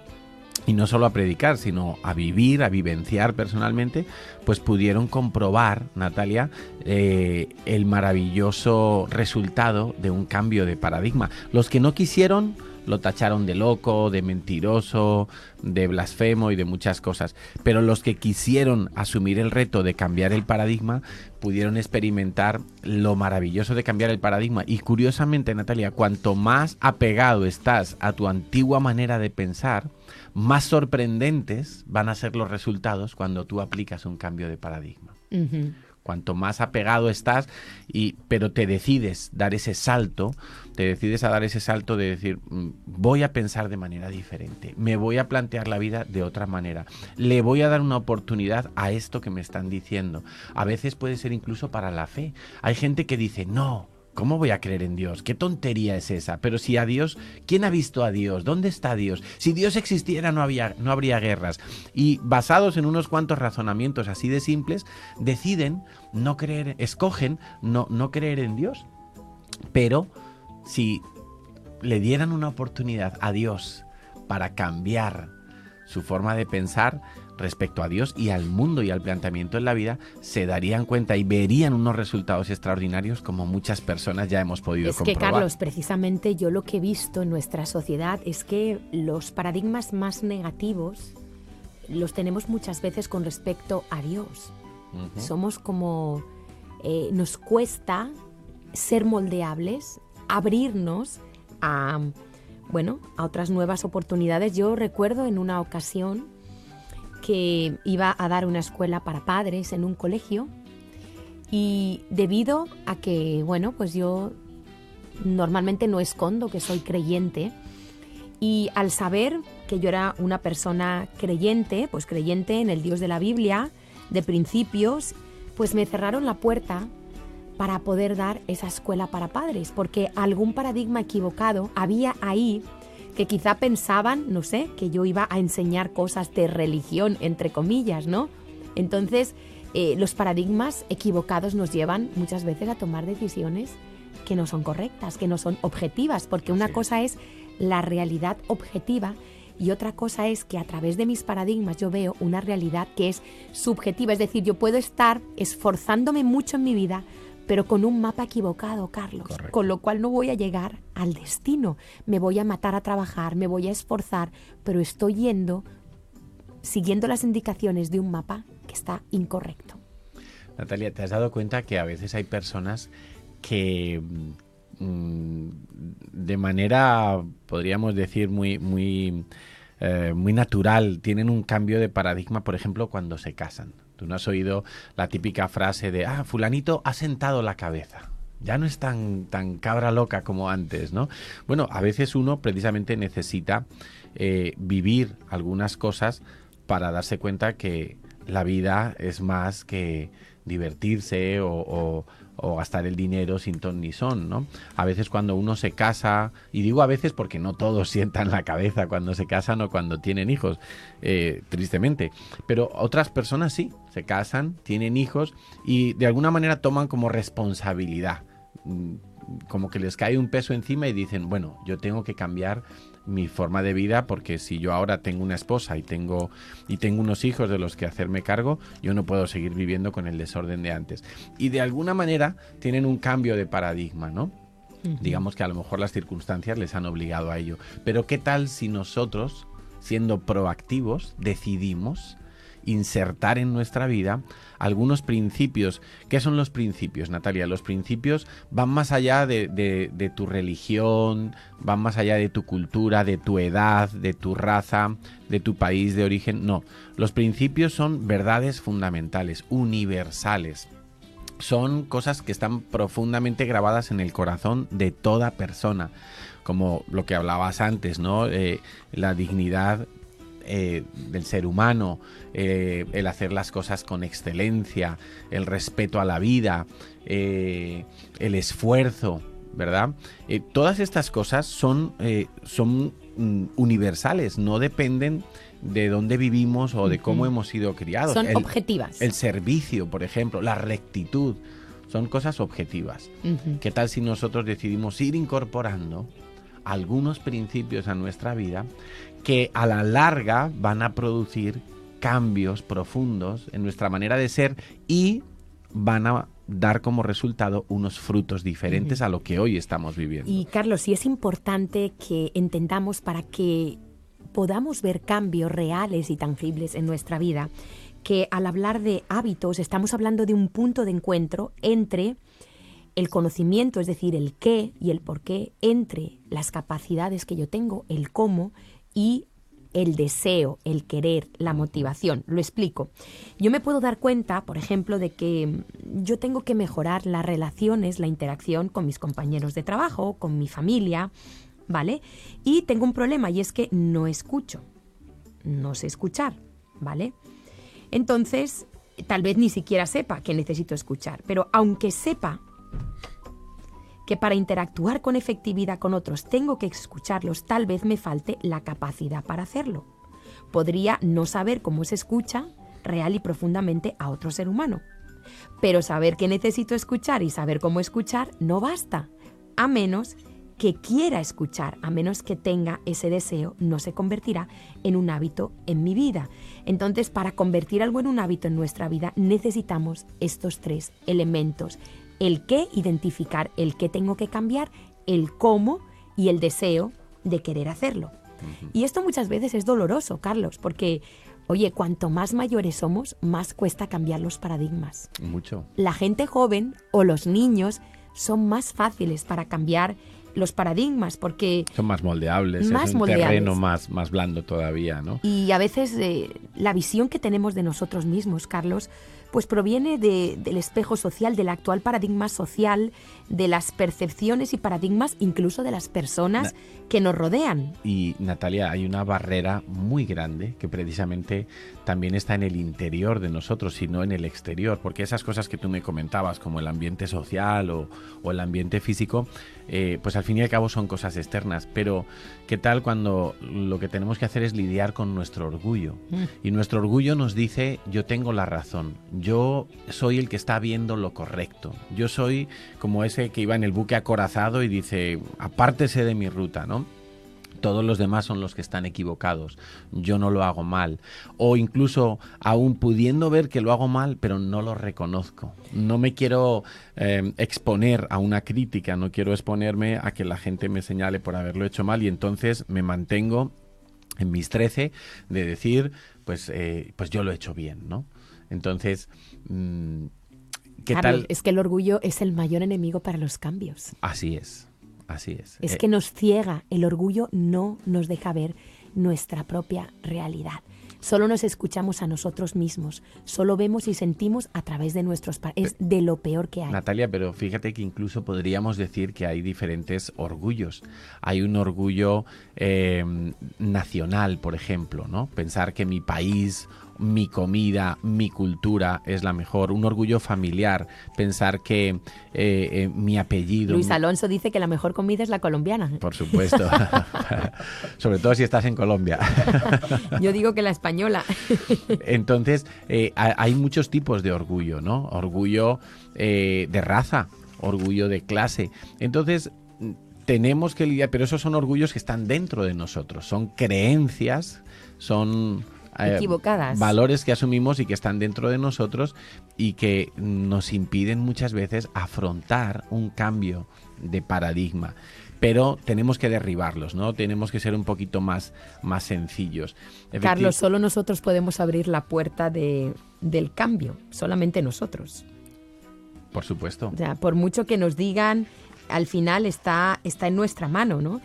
y no solo a predicar, sino a vivir, a vivenciar personalmente, pues pudieron comprobar, Natalia, el maravilloso resultado de un cambio de paradigma. Los que no quisieron lo tacharon de loco, de mentiroso, de blasfemo y de muchas cosas. Pero los que quisieron asumir el reto de cambiar el paradigma pudieron experimentar lo maravilloso de cambiar el paradigma. Y curiosamente, Natalia, cuanto más apegado estás a tu antigua manera de pensar, más sorprendentes van a ser los resultados cuando tú aplicas un cambio de paradigma. Uh-huh. Cuanto más apegado estás, pero te decides dar ese salto, te decides a dar ese salto de decir, voy a pensar de manera diferente, me voy a plantear la vida de otra manera, le voy a dar una oportunidad a esto que me están diciendo. A veces puede ser incluso para la fe. Hay gente que dice, no, ¿cómo voy a creer en Dios? ¿Qué tontería es esa? Pero si a Dios, ¿quién ha visto a Dios? ¿Dónde está Dios? Si Dios existiera no habría guerras. Y basados en unos cuantos razonamientos así de simples, deciden no creer, escogen no creer en Dios. Pero si le dieran una oportunidad a Dios para cambiar su forma de pensar respecto a Dios y al mundo y al planteamiento en la vida, se darían cuenta y verían unos resultados extraordinarios como muchas personas ya hemos podido comprobar. Es que, Carlos, precisamente yo lo que he visto en nuestra sociedad es que los paradigmas más negativos los tenemos muchas veces con respecto a Dios. Uh-huh. Somos como... nos cuesta ser moldeables, abrirnos a otras nuevas oportunidades. Yo recuerdo en una ocasión que iba a dar una escuela para padres en un colegio y debido a que, pues yo normalmente no escondo que soy creyente, y al saber que yo era una persona creyente, pues creyente en el Dios de la Biblia, de principios, pues me cerraron la puerta para poder dar esa escuela para padres, porque algún paradigma equivocado había ahí, que quizá pensaban, no sé, que yo iba a enseñar cosas de religión, entre comillas, ¿no? Entonces, los paradigmas equivocados nos llevan muchas veces a tomar decisiones que no son correctas, que no son objetivas, porque una cosa es la realidad objetiva y otra cosa es que a través de mis paradigmas yo veo una realidad que es subjetiva, es decir, yo puedo estar esforzándome mucho en mi vida, pero con un mapa equivocado, Carlos. Correcto. Con lo cual no voy a llegar al destino. Me voy a matar a trabajar, me voy a esforzar, pero estoy siguiendo las indicaciones de un mapa que está incorrecto. Natalia, ¿te has dado cuenta que a veces hay personas que de manera, podríamos decir, muy natural, tienen un cambio de paradigma, por ejemplo, cuando se casan? Tú no has oído la típica frase de, fulanito ha sentado la cabeza. Ya no es tan cabra loca como antes, ¿no? Bueno, a veces uno precisamente necesita vivir algunas cosas para darse cuenta que la vida es más que divertirse o gastar el dinero sin ton ni son, ¿no? A veces cuando uno se casa, y digo a veces porque no todos sientan la cabeza cuando se casan o cuando tienen hijos, tristemente, pero otras personas sí, se casan, tienen hijos y de alguna manera toman como responsabilidad, como que les cae un peso encima y dicen, bueno, yo tengo que cambiar mi forma de vida porque si yo ahora tengo una esposa y tengo unos hijos de los que hacerme cargo, yo no puedo seguir viviendo con el desorden de antes. Y de alguna manera tienen un cambio de paradigma, ¿no? Uh-huh. Digamos que a lo mejor las circunstancias les han obligado a ello. Pero ¿qué tal si nosotros, siendo proactivos, decidimos insertar en nuestra vida algunos principios. ¿Qué son los principios, Natalia? Los principios van más allá de tu religión, van más allá de tu cultura, de tu edad, de tu raza, de tu país de origen. No, los principios son verdades fundamentales, universales. Son cosas que están profundamente grabadas en el corazón de toda persona, como lo que hablabas antes, ¿no? La dignidad del ser humano, el hacer las cosas con excelencia, el respeto a la vida, el esfuerzo, ¿verdad? Todas estas cosas son universales, no dependen de dónde vivimos o de cómo hemos sido criados. Son objetivas. El servicio, por ejemplo, la rectitud, son cosas objetivas. ¿Qué tal si nosotros decidimos ir incorporando algunos principios a nuestra vida que a la larga van a producir cambios profundos en nuestra manera de ser y van a dar como resultado unos frutos diferentes a lo que hoy estamos viviendo? Y Carlos, sí es importante que entendamos, para que podamos ver cambios reales y tangibles en nuestra vida, que al hablar de hábitos estamos hablando de un punto de encuentro entre el conocimiento, es decir, el qué y el por qué, entre las capacidades que yo tengo, el cómo, y el deseo, el querer, la motivación. Lo explico. Yo me puedo dar cuenta, por ejemplo, de que yo tengo que mejorar las relaciones, la interacción con mis compañeros de trabajo, con mi familia, ¿vale? Y tengo un problema, y es que no escucho, no sé escuchar, ¿vale? Entonces, tal vez ni siquiera sepa que necesito escuchar, pero aunque sepa que para interactuar con efectividad con otros tengo que escucharlos, tal vez me falte la capacidad para hacerlo. Podría no saber cómo se escucha real y profundamente a otro ser humano, pero saber que necesito escuchar y saber cómo escuchar no basta, a menos que quiera escuchar, a menos que tenga ese deseo, no se convertirá en un hábito en mi vida. Entonces, para convertir algo en un hábito en nuestra vida, necesitamos estos tres elementos: el qué, identificar el qué tengo que cambiar, el cómo y el deseo de querer hacerlo. Y esto muchas veces es doloroso, Carlos, porque, oye, cuanto más mayores somos, más cuesta cambiar los paradigmas. Mucho. La gente joven o los niños son más fáciles para cambiar los paradigmas, porque son más moldeables, es un terreno más blando todavía, ¿no? Y a veces la visión que tenemos de nosotros mismos, Carlos, pues proviene del espejo social, del actual paradigma social, de las percepciones y paradigmas incluso de las personas que nos rodean. Y Natalia, hay una barrera muy grande que precisamente también está en el interior de nosotros y no en el exterior, porque esas cosas que tú me comentabas, como el ambiente social o el ambiente físico, pues al fin y al cabo son cosas externas, pero ¿qué tal cuando lo que tenemos que hacer es lidiar con nuestro orgullo? Y nuestro orgullo nos dice: yo tengo la razón, yo soy el que está viendo lo correcto, yo soy como ese que iba en el buque acorazado y dice: apártese de mi ruta, ¿no? Todos los demás son los que están equivocados, yo no lo hago mal. O incluso aún pudiendo ver que lo hago mal, pero no lo reconozco. No me quiero exponer a una crítica, no quiero exponerme a que la gente me señale por haberlo hecho mal, y entonces me mantengo en mis 13 de decir, pues yo lo he hecho bien, ¿no? Entonces, ¿qué Carlos, tal? Es que el orgullo es el mayor enemigo para los cambios. Así es. Así es. Es que nos ciega, el orgullo no nos deja ver nuestra propia realidad. Solo nos escuchamos a nosotros mismos, solo vemos y sentimos a través de nuestros es de lo peor que hay. Natalia, pero fíjate que incluso podríamos decir que hay diferentes orgullos. Hay un orgullo nacional, por ejemplo, ¿no? Pensar que mi país, mi comida, mi cultura es la mejor. Un orgullo familiar, pensar que mi apellido... Luis Alonso dice que la mejor comida es la colombiana. Por supuesto. Sobre todo si estás en Colombia. Yo digo que la española. Entonces, hay muchos tipos de orgullo, ¿no? Orgullo de raza, orgullo de clase. Entonces, tenemos que lidiar, pero esos son orgullos que están dentro de nosotros, son creencias, son... equivocadas. Valores que asumimos y que están dentro de nosotros y que nos impiden muchas veces afrontar un cambio de paradigma. pero tenemos que derribarlos, ¿no? Tenemos que ser un poquito más sencillos. Carlos, solo nosotros podemos abrir la puerta del cambio, solamente nosotros. Por supuesto. O sea, por mucho que nos digan, al final está en nuestra mano, ¿no?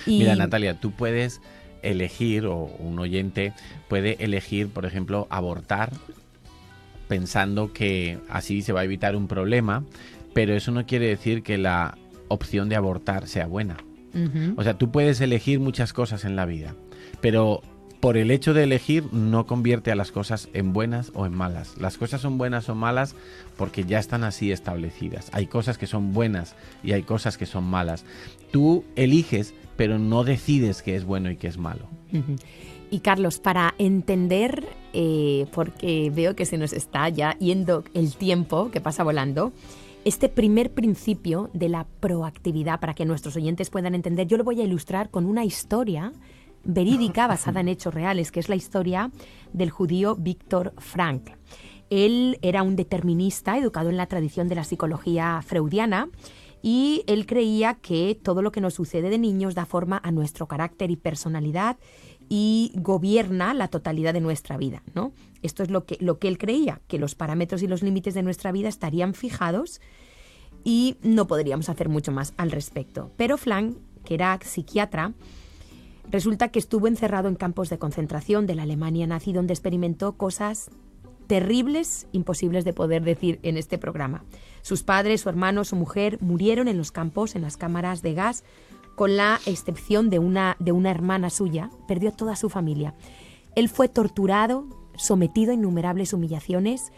Mira, Natalia, tú puedes elegir, o un oyente puede elegir, por ejemplo, abortar pensando que así se va a evitar un problema, pero eso no quiere decir que la opción de abortar sea buena. Uh-huh. O sea, tú puedes elegir muchas cosas en la vida, pero por el hecho de elegir no convierte a las cosas en buenas o en malas. Las cosas son buenas o malas porque ya están así establecidas. Hay cosas que son buenas y hay cosas que son malas. Tú eliges, pero no decides qué es bueno y qué es malo. Uh-huh. Y Carlos, para entender, porque veo que se nos está ya yendo el tiempo, que pasa volando, este primer principio de la proactividad, para que nuestros oyentes puedan entender, yo lo voy a ilustrar con una historia verídica basada en hechos reales, que es la historia del judío Viktor Frankl. Él era un determinista educado en la tradición de la psicología freudiana y él creía que todo lo que nos sucede de niños da forma a nuestro carácter y personalidad y gobierna la totalidad de nuestra vida, ¿no? Esto es lo que él creía, que los parámetros y los límites de nuestra vida estarían fijados y no podríamos hacer mucho más al respecto. Pero Frankl, que era psiquiatra, resulta que estuvo encerrado en campos de concentración de la Alemania nazi, donde experimentó cosas terribles, imposibles de poder decir en este programa. Sus padres, su hermano, su mujer murieron en los campos, en las cámaras de gas, con la excepción de una hermana suya. Perdió toda su familia. Él fue torturado, sometido a innumerables humillaciones,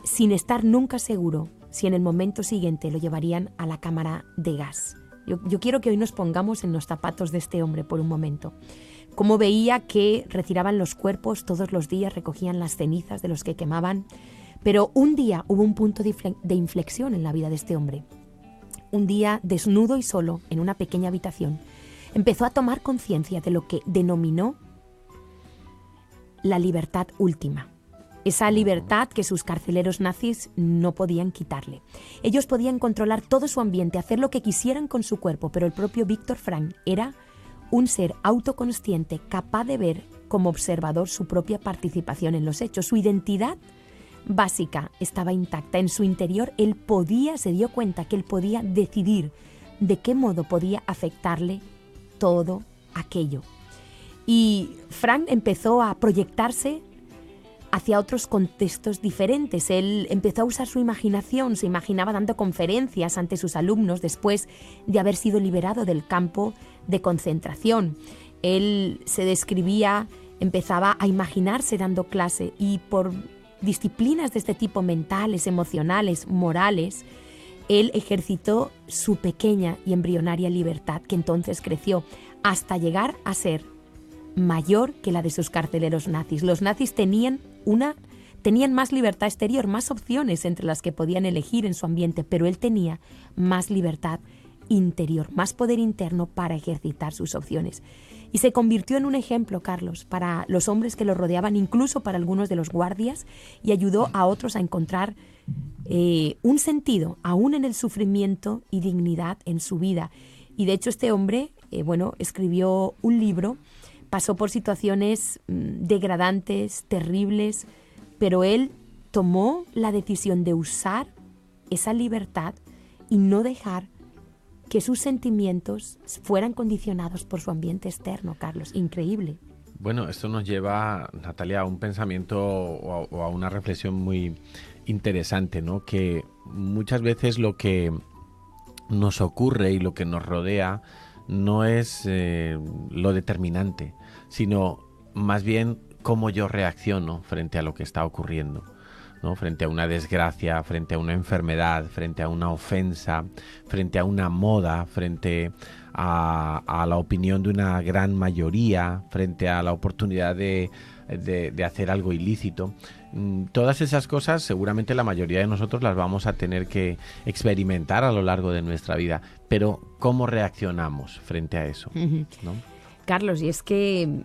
sin estar nunca seguro si en el momento siguiente lo llevarían a la cámara de gas. Yo quiero que hoy nos pongamos en los zapatos de este hombre por un momento. Cómo veía que retiraban los cuerpos todos los días, recogían las cenizas de los que quemaban. Pero un día hubo un punto de inflexión en la vida de este hombre. Un día, desnudo y solo, en una pequeña habitación, empezó a tomar conciencia de lo que denominó la libertad última. Esa libertad que sus carceleros nazis no podían quitarle. Ellos podían controlar todo su ambiente, hacer lo que quisieran con su cuerpo, pero el propio Viktor Frankl era un ser autoconsciente, capaz de ver como observador su propia participación en los hechos. Su identidad básica estaba intacta. En su interior se dio cuenta que él podía decidir de qué modo podía afectarle todo aquello. Y Frankl empezó a proyectarse hacia otros contextos diferentes. Él empezó a usar su imaginación, se imaginaba dando conferencias ante sus alumnos después de haber sido liberado del campo de concentración. Él se describía, empezaba a imaginarse dando clase y por disciplinas de este tipo mentales, emocionales, morales, él ejercitó su pequeña y embrionaria libertad que entonces creció hasta llegar a ser mayor que la de sus carceleros nazis. Los nazis tenían más libertad exterior, más opciones entre las que podían elegir en su ambiente, pero él tenía más libertad interior, más poder interno para ejercitar sus opciones. Y se convirtió en un ejemplo, Carlos, para los hombres que lo rodeaban, incluso para algunos de los guardias, y ayudó a otros a encontrar un sentido, aún en el sufrimiento y dignidad en su vida. Y de hecho este hombre, escribió un libro. Pasó por situaciones degradantes, terribles, pero él tomó la decisión de usar esa libertad y no dejar que sus sentimientos fueran condicionados por su ambiente externo, Carlos. Increíble. Bueno, esto nos lleva, Natalia, a un pensamiento o a una reflexión muy interesante, ¿no? Que muchas veces lo que nos ocurre y lo que nos rodea no es lo determinante, sino más bien cómo yo reacciono frente a lo que está ocurriendo, ¿no? Frente a una desgracia, frente a una enfermedad, frente a una ofensa, frente a una moda, frente a la opinión de una gran mayoría, frente a la oportunidad de hacer algo ilícito. Todas esas cosas seguramente la mayoría de nosotros las vamos a tener que experimentar a lo largo de nuestra vida, pero ¿cómo reaccionamos frente a eso? ¿No? Carlos, y es que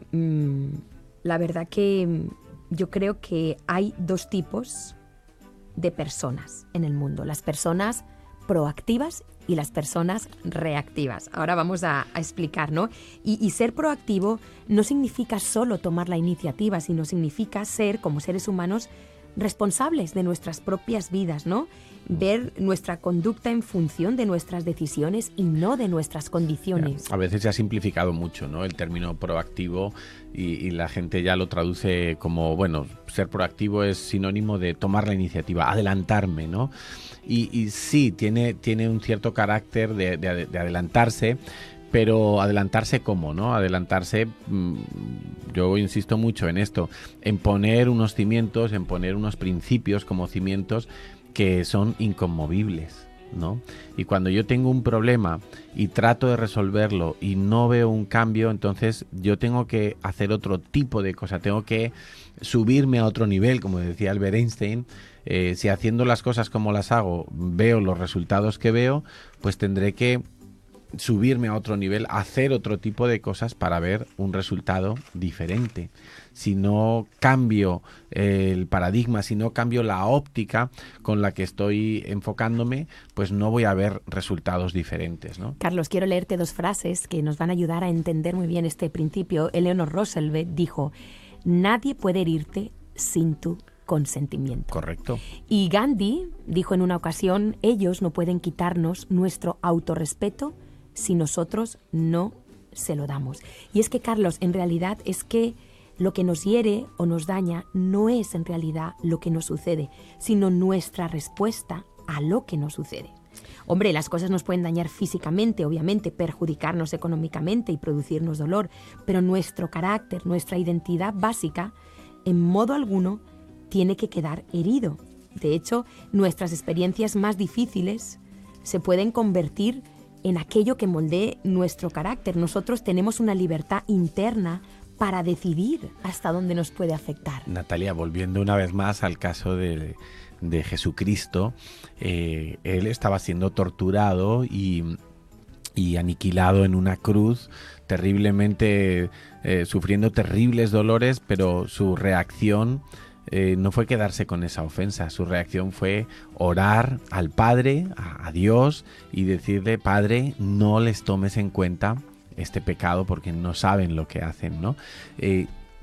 la verdad que yo creo que hay dos tipos de personas en el mundo. Las personas proactivas y las personas reactivas. Ahora vamos a explicar, ¿no? Y ser proactivo no significa solo tomar la iniciativa, sino significa ser, como seres humanos, responsables de nuestras propias vidas, ¿no? Ver nuestra conducta en función de nuestras decisiones y no de nuestras condiciones. A veces se ha simplificado mucho, ¿no?, el término proactivo y la gente ya lo traduce como, bueno, ser proactivo es sinónimo de tomar la iniciativa, adelantarme, ¿no? Y sí, tiene un cierto carácter de adelantarse, pero adelantarse ¿cómo, no? Adelantarse, yo insisto mucho en esto, en poner unos cimientos, en poner unos principios como cimientos que son inconmovibles, ¿no? Y cuando yo tengo un problema y trato de resolverlo y no veo un cambio, entonces yo tengo que hacer otro tipo de cosa, tengo que subirme a otro nivel, como decía Albert Einstein. Si haciendo las cosas como las hago veo los resultados que veo, pues tendré que subirme a otro nivel, hacer otro tipo de cosas para ver un resultado diferente. Si no cambio el paradigma, si no cambio la óptica con la que estoy enfocándome, pues no voy a ver resultados diferentes, ¿no? Carlos, quiero leerte 2 frases que nos van a ayudar a entender muy bien este principio. Eleanor Roosevelt dijo: nadie puede herirte sin tu consentimiento. Correcto. Y Gandhi dijo en una ocasión: ellos no pueden quitarnos nuestro autorrespeto si nosotros no se lo damos. Y es que, Carlos, en realidad es que lo que nos hiere o nos daña no es en realidad lo que nos sucede, sino nuestra respuesta a lo que nos sucede. Hombre, las cosas nos pueden dañar físicamente, obviamente, perjudicarnos económicamente y producirnos dolor, pero nuestro carácter, nuestra identidad básica, en modo alguno, tiene que quedar herido. De hecho, nuestras experiencias más difíciles se pueden convertir en aquello que moldee nuestro carácter. Nosotros tenemos una libertad interna para decidir hasta dónde nos puede afectar. Natalia, volviendo una vez más al caso de Jesucristo, él estaba siendo torturado y aniquilado en una cruz, terriblemente, sufriendo terribles dolores, pero su reacción no fue quedarse con esa ofensa. Su reacción fue orar al Padre, a Dios, y decirle: Padre, no les tomes en cuenta este pecado porque no saben lo que hacen, ¿no?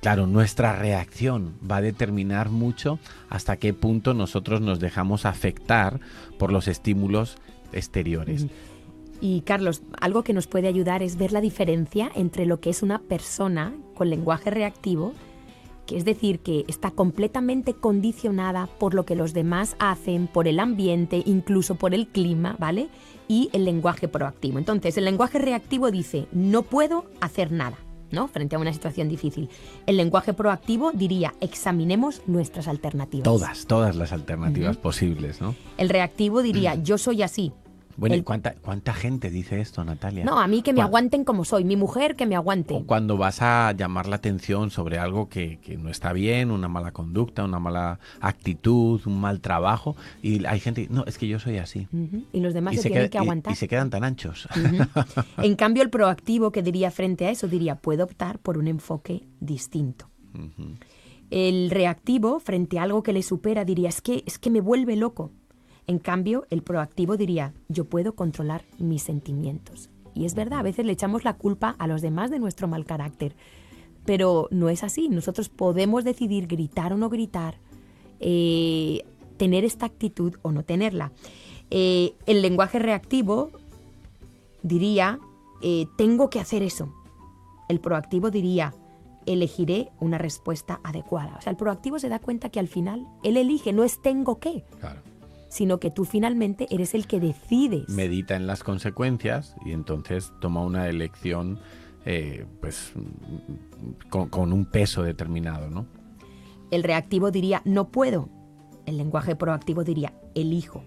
Claro, nuestra reacción va a determinar mucho hasta qué punto nosotros nos dejamos afectar por los estímulos exteriores. Y Carlos, algo que nos puede ayudar es ver la diferencia entre lo que es una persona con lenguaje reactivo, que es decir, que está completamente condicionada por lo que los demás hacen, por el ambiente, incluso por el clima, ¿vale? Y el lenguaje proactivo. Entonces, el lenguaje reactivo dice: no puedo hacer nada, ¿no?, frente a una situación difícil. El lenguaje proactivo diría: examinemos nuestras alternativas. Todas las alternativas posibles, ¿no? El reactivo diría: yo soy así. Bueno, ¿y cuánta gente dice esto, Natalia? No, a mí que me aguanten como soy, mi mujer que me aguante. O cuando vas a llamar la atención sobre algo que no está bien, una mala conducta, una mala actitud, un mal trabajo, y hay gente, no, es que yo soy así. Y los demás se tienen que aguantar. Y se quedan tan anchos. En cambio, el proactivo, que diría frente a eso, diría: puedo optar por un enfoque distinto. El reactivo, frente a algo que le supera, diría: es que me vuelve loco. En cambio, el proactivo diría: yo puedo controlar mis sentimientos. Y es verdad, a veces le echamos la culpa a los demás de nuestro mal carácter, pero no es así. Nosotros podemos decidir gritar o no gritar, tener esta actitud o no tenerla. El lenguaje reactivo diría: tengo que hacer eso. El proactivo diría: elegiré una respuesta adecuada. O sea, el proactivo se da cuenta que al final él elige, no es tengo que. Claro. Sino que tú finalmente eres el que decides. Medita en las consecuencias y entonces toma una elección con un peso determinado, ¿no? El reactivo diría: no puedo. El lenguaje proactivo diría: elijo.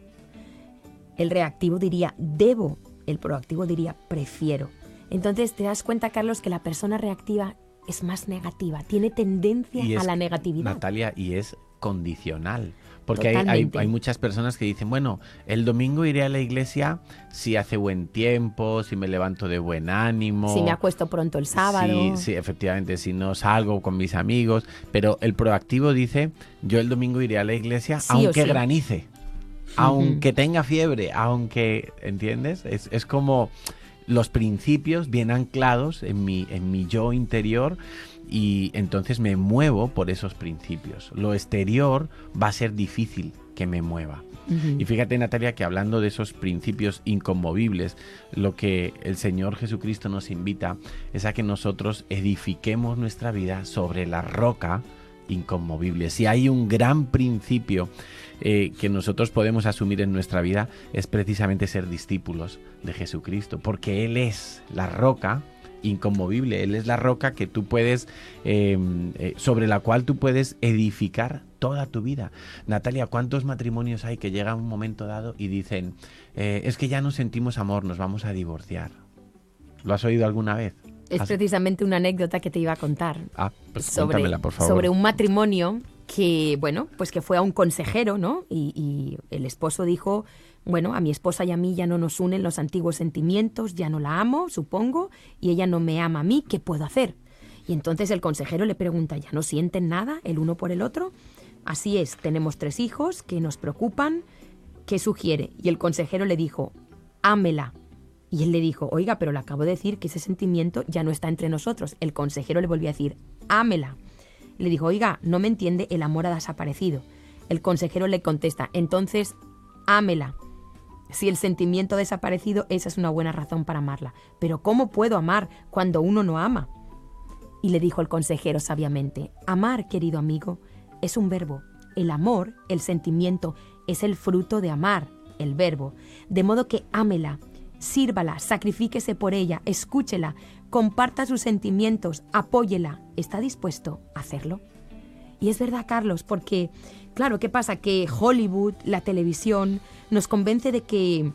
El reactivo diría: debo. El proactivo diría: prefiero. Entonces te das cuenta, Carlos, que la persona reactiva es más negativa, tiene tendencia a la negatividad. Natalia, y es condicional. Porque hay muchas personas que dicen: bueno, el domingo iré a la iglesia si hace buen tiempo, si me levanto de buen ánimo. Si me acuesto pronto el sábado. Sí, efectivamente, si no salgo con mis amigos. Pero el proactivo dice: yo el domingo iré a la iglesia sí aunque granice. aunque tenga fiebre, aunque, ¿entiendes? Es como los principios bien anclados en mi yo interior, y entonces me muevo por esos principios. Lo exterior va a ser difícil que me mueva. Y fíjate, Natalia, que hablando de esos principios inconmovibles, lo que el Señor Jesucristo nos invita es a que nosotros edifiquemos nuestra vida sobre la roca inconmovible. Si hay un gran principio que nosotros podemos asumir en nuestra vida, es precisamente ser discípulos de Jesucristo, porque Él es la roca inconmovible. Él es la roca que tú puedes, sobre la cual tú puedes edificar toda tu vida. Natalia, ¿cuántos matrimonios hay que llegan a un momento dado y dicen, es que ya no sentimos amor, nos vamos a divorciar? ¿Lo has oído alguna vez? Es precisamente una anécdota que te iba a contar. Pues cuéntamela, por favor. Sobre un matrimonio que, bueno, pues que fue a un consejero, ¿no? Y el esposo dijo, bueno, a mi esposa y a mí ya no nos unen los antiguos sentimientos, ya no la amo, supongo, y ella no me ama a mí, ¿qué puedo hacer? Y entonces el consejero le pregunta, ¿ya no sienten nada el uno por el otro? Así es, tenemos 3 hijos que nos preocupan, ¿qué sugiere? Y el consejero le dijo, ámela. Y él le dijo, oiga, pero le acabo de decir que ese sentimiento ya no está entre nosotros. El consejero le volvió a decir, ámela. Le dijo, oiga, no me entiende, el amor ha desaparecido. El consejero le contesta, entonces, ámela. Si el sentimiento ha desaparecido, esa es una buena razón para amarla. Pero ¿cómo puedo amar cuando uno no ama? Y le dijo el consejero sabiamente, amar, querido amigo, es un verbo. El amor, el sentimiento, es el fruto de amar, el verbo. De modo que ámela, sírvala, sacrifíquese por ella, escúchela, comparta sus sentimientos, apóyela. ¿Está dispuesto a hacerlo? Y es verdad, Carlos, porque, claro, ¿qué pasa? Que Hollywood, la televisión, nos convence de que,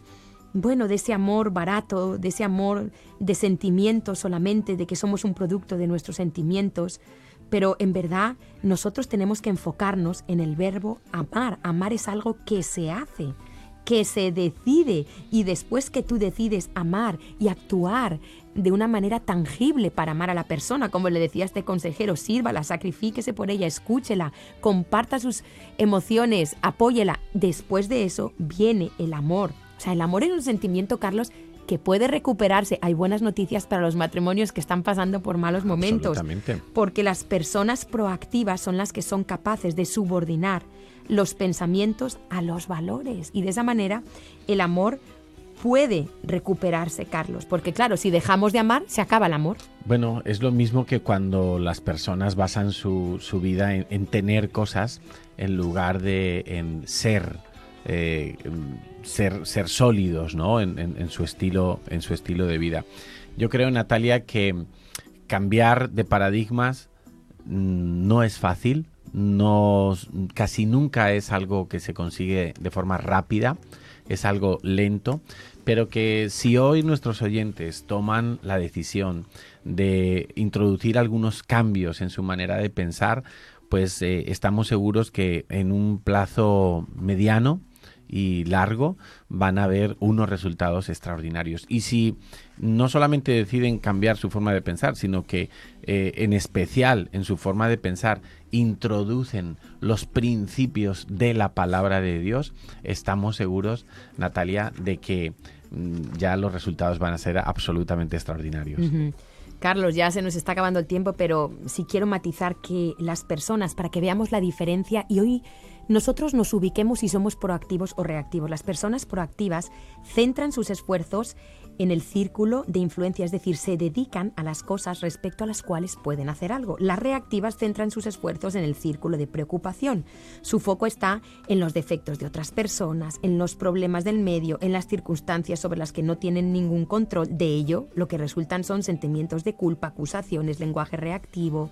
bueno, de ese amor barato, de ese amor de sentimientos solamente, de que somos un producto de nuestros sentimientos, pero en verdad nosotros tenemos que enfocarnos en el verbo amar. Amar es algo que se hace, que se decide, y después que tú decides amar y actuar de una manera tangible para amar a la persona, como le decía este consejero, sírvala, sacrifíquese por ella, escúchela, comparta sus emociones, apóyela. Después de eso viene el amor. O sea, el amor es un sentimiento, Carlos, que puede recuperarse. Hay buenas noticias para los matrimonios que están pasando por malos momentos. Absolutamente. Porque las personas proactivas son las que son capaces de subordinar los pensamientos a los valores. Y de esa manera el amor puede recuperarse, Carlos. Porque claro, si dejamos de amar, se acaba el amor. Bueno, es lo mismo que cuando las personas basan su vida en tener cosas en lugar de en ser sólidos, ¿no? en su estilo de vida. Yo creo, Natalia, que cambiar de paradigmas no es fácil, casi nunca es algo que se consigue de forma rápida, es algo lento, pero que si hoy nuestros oyentes toman la decisión de introducir algunos cambios en su manera de pensar, pues estamos seguros que en un plazo mediano y largo van a haber unos resultados extraordinarios. Y si no solamente deciden cambiar su forma de pensar, sino que en especial en su forma de pensar introducen los principios de la palabra de Dios, estamos seguros, Natalia, de que ya los resultados van a ser absolutamente extraordinarios. Uh-huh. Carlos, ya se nos está acabando el tiempo, pero sí quiero matizar que las personas, para que veamos la diferencia, y hoy nosotros nos ubiquemos si somos proactivos o reactivos. Las personas proactivas centran sus esfuerzos en el círculo de influencia, es decir, se dedican a las cosas respecto a las cuales pueden hacer algo. Las reactivas centran sus esfuerzos en el círculo de preocupación. Su foco está en los defectos de otras personas, en los problemas del medio, en las circunstancias sobre las que no tienen ningún control. De ello, lo que resultan son sentimientos de culpa, acusaciones, lenguaje reactivo,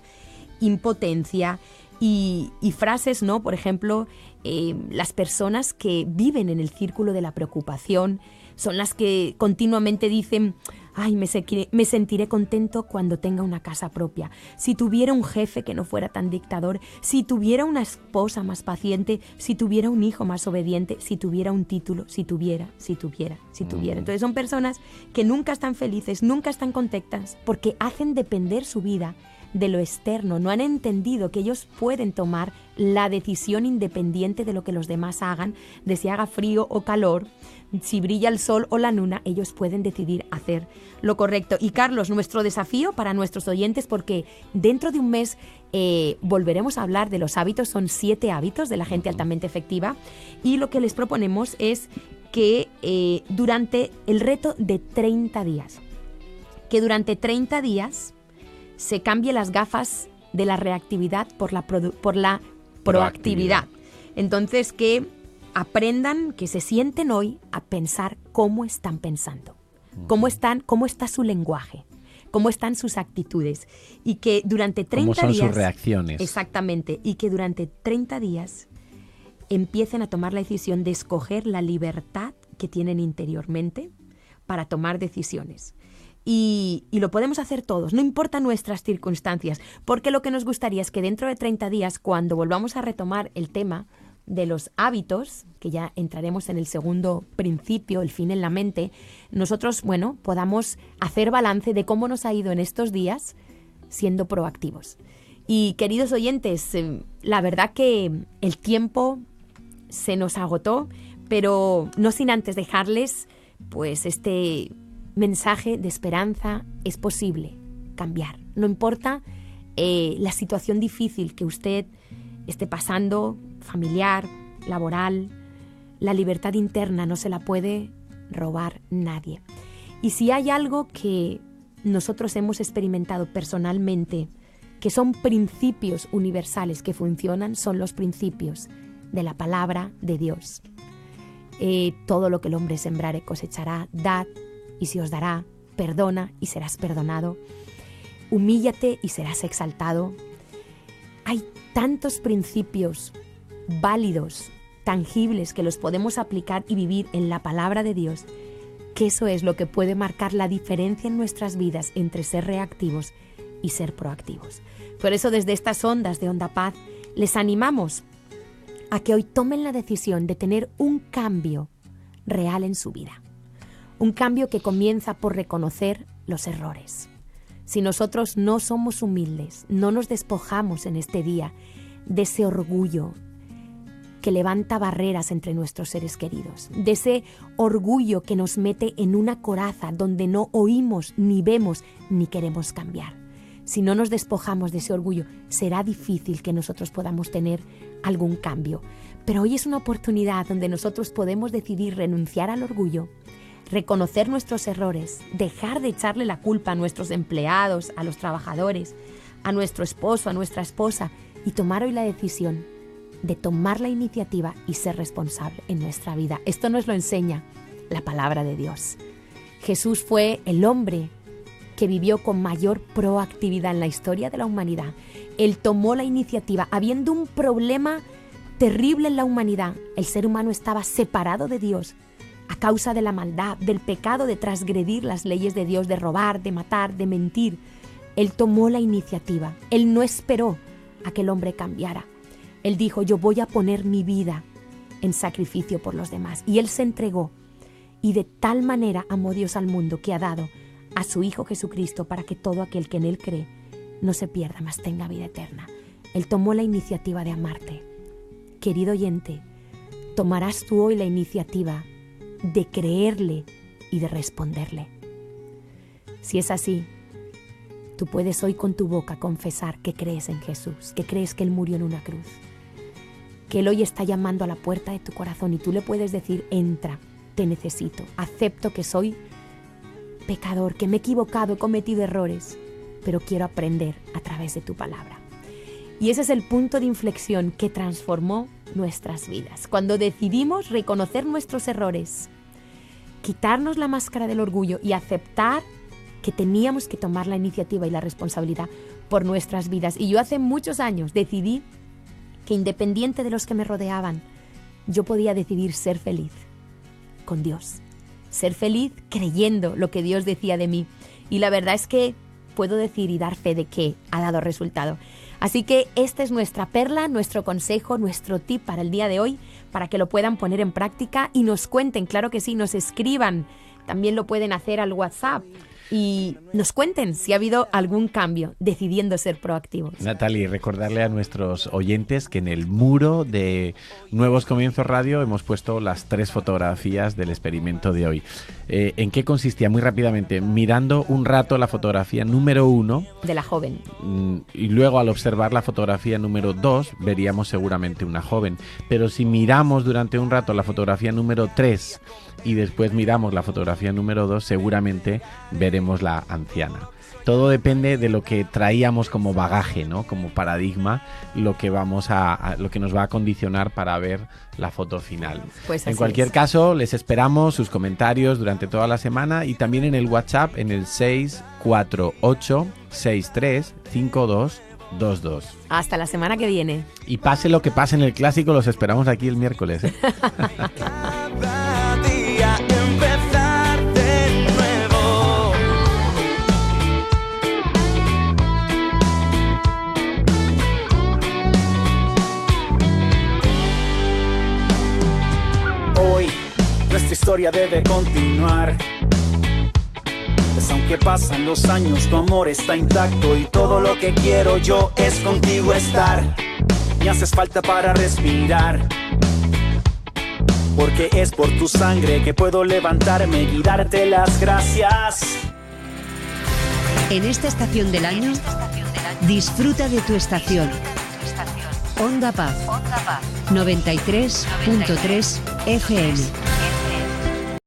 impotencia y frases, ¿no? Por ejemplo, las personas que viven en el círculo de la preocupación son las que continuamente dicen, ay, me sentiré contento cuando tenga una casa propia. Si tuviera un jefe que no fuera tan dictador, si tuviera una esposa más paciente, si tuviera un hijo más obediente, si tuviera un título, si tuviera. Entonces son personas que nunca están felices, nunca están contentas, porque hacen depender su vida de lo externo, no han entendido que ellos pueden tomar la decisión independiente de lo que los demás hagan, de si haga frío o calor, si brilla el sol o la luna, ellos pueden decidir hacer lo correcto. Y Carlos, nuestro desafío para nuestros oyentes, porque dentro de un mes volveremos a hablar de los hábitos, son 7 hábitos de la gente altamente efectiva, y lo que les proponemos es que durante el reto de 30 días, que durante 30 días se cambie las gafas de la reactividad por la proactividad. Entonces, que aprendan, que se sienten hoy a pensar cómo están pensando, cómo está su lenguaje, cómo están sus actitudes, y que durante 30 días... ¿Cómo son sus reacciones? Exactamente, y que durante 30 días empiecen a tomar la decisión de escoger la libertad que tienen interiormente para tomar decisiones. Y lo podemos hacer todos, no importa nuestras circunstancias, porque lo que nos gustaría es que dentro de 30 días, cuando volvamos a retomar el tema de los hábitos, que ya entraremos en el segundo principio, el fin en la mente, nosotros, podamos hacer balance de cómo nos ha ido en estos días siendo proactivos. Y queridos oyentes, la verdad que el tiempo se nos agotó, pero no sin antes dejarles pues este mensaje de esperanza. Es posible cambiar, no importa la situación difícil que usted esté pasando, familiar, laboral, la libertad interna no se la puede robar nadie. Y si hay algo que nosotros hemos experimentado personalmente, que son principios universales que funcionan, son los principios de la palabra de Dios. Todo lo que el hombre sembrare cosechará, dad y se os dará, perdona y serás perdonado, humíllate y serás exaltado. Hay tantos principios válidos, tangibles, que los podemos aplicar y vivir en la palabra de Dios, que eso es lo que puede marcar la diferencia en nuestras vidas entre ser reactivos y ser proactivos. Por eso, desde estas ondas de Onda Paz, les animamos a que hoy tomen la decisión de tener un cambio real en su vida. Un cambio que comienza por reconocer los errores. Si nosotros no somos humildes, no nos despojamos en este día de ese orgullo que levanta barreras entre nuestros seres queridos, de ese orgullo que nos mete en una coraza donde no oímos, ni vemos, ni queremos cambiar. Si no nos despojamos de ese orgullo, será difícil que nosotros podamos tener algún cambio. Pero hoy es una oportunidad donde nosotros podemos decidir renunciar al orgullo, reconocer nuestros errores, dejar de echarle la culpa a nuestros empleados, a los trabajadores, a nuestro esposo, a nuestra esposa, y tomar hoy la decisión de tomar la iniciativa y ser responsable en nuestra vida. Esto nos lo enseña la palabra de Dios. Jesús fue el hombre que vivió con mayor proactividad en la historia de la humanidad. Él tomó la iniciativa, habiendo un problema terrible en la humanidad. El ser humano estaba separado de Dios a causa de la maldad, del pecado de transgredir las leyes de Dios, de robar, de matar, de mentir. Él tomó la iniciativa. Él no esperó a que el hombre cambiara. Él dijo, yo voy a poner mi vida en sacrificio por los demás. Y Él se entregó. Y de tal manera amó Dios al mundo que ha dado a su Hijo Jesucristo para que todo aquel que en Él cree no se pierda, mas tenga vida eterna. Él tomó la iniciativa de amarte. Querido oyente, tomarás tú hoy la iniciativa de creerle y de responderle. Si es así, tú puedes hoy con tu boca confesar que crees en Jesús, que crees que Él murió en una cruz, que Él hoy está llamando a la puerta de tu corazón y tú le puedes decir, entra, te necesito, acepto que soy pecador, que me he equivocado, he cometido errores, pero quiero aprender a través de tu palabra. Y ese es el punto de inflexión que transformó nuestras vidas. Cuando decidimos reconocer nuestros errores, quitarnos la máscara del orgullo y aceptar que teníamos que tomar la iniciativa y la responsabilidad por nuestras vidas. Y yo hace muchos años decidí que independiente de los que me rodeaban, yo podía decidir ser feliz con Dios. Ser feliz creyendo lo que Dios decía de mí. Y la verdad es que puedo decir y dar fe de que ha dado resultado. Así que esta es nuestra perla, nuestro consejo, nuestro tip para el día de hoy, para que lo puedan poner en práctica y nos cuenten, claro que sí, nos escriban. También lo pueden hacer al WhatsApp. y nos cuenten si ha habido algún cambio decidiendo ser proactivos. Natalie, recordarle a nuestros oyentes que en el muro de Nuevos Comienzos Radio hemos puesto las 3 fotografías del experimento de hoy. ¿En qué consistía? Muy rápidamente, mirando un rato la fotografía número 1 de la joven, y luego al observar la fotografía número 2 veríamos seguramente una joven, pero si miramos durante un rato la fotografía número 3 y después miramos la fotografía número 2, seguramente veremos la anciana. Todo depende de lo que traíamos como bagaje, ¿no? Como paradigma, lo que nos va a condicionar para ver la foto final. Pues en cualquier caso, les esperamos sus comentarios durante toda la semana y también en el WhatsApp en el 648635222. Hasta la semana que viene. Y pase lo que pase en el clásico, los esperamos aquí el miércoles, ¿eh? Cada día empezar de nuevo. Hoy nuestra historia debe continuar. Pues aunque pasan los años, tu amor está intacto y todo lo que quiero yo es contigo estar. Me haces falta para respirar, porque es por tu sangre que puedo levantarme y darte las gracias. En esta estación del año, disfruta de tu estación. Onda Paz, 93.3 FM.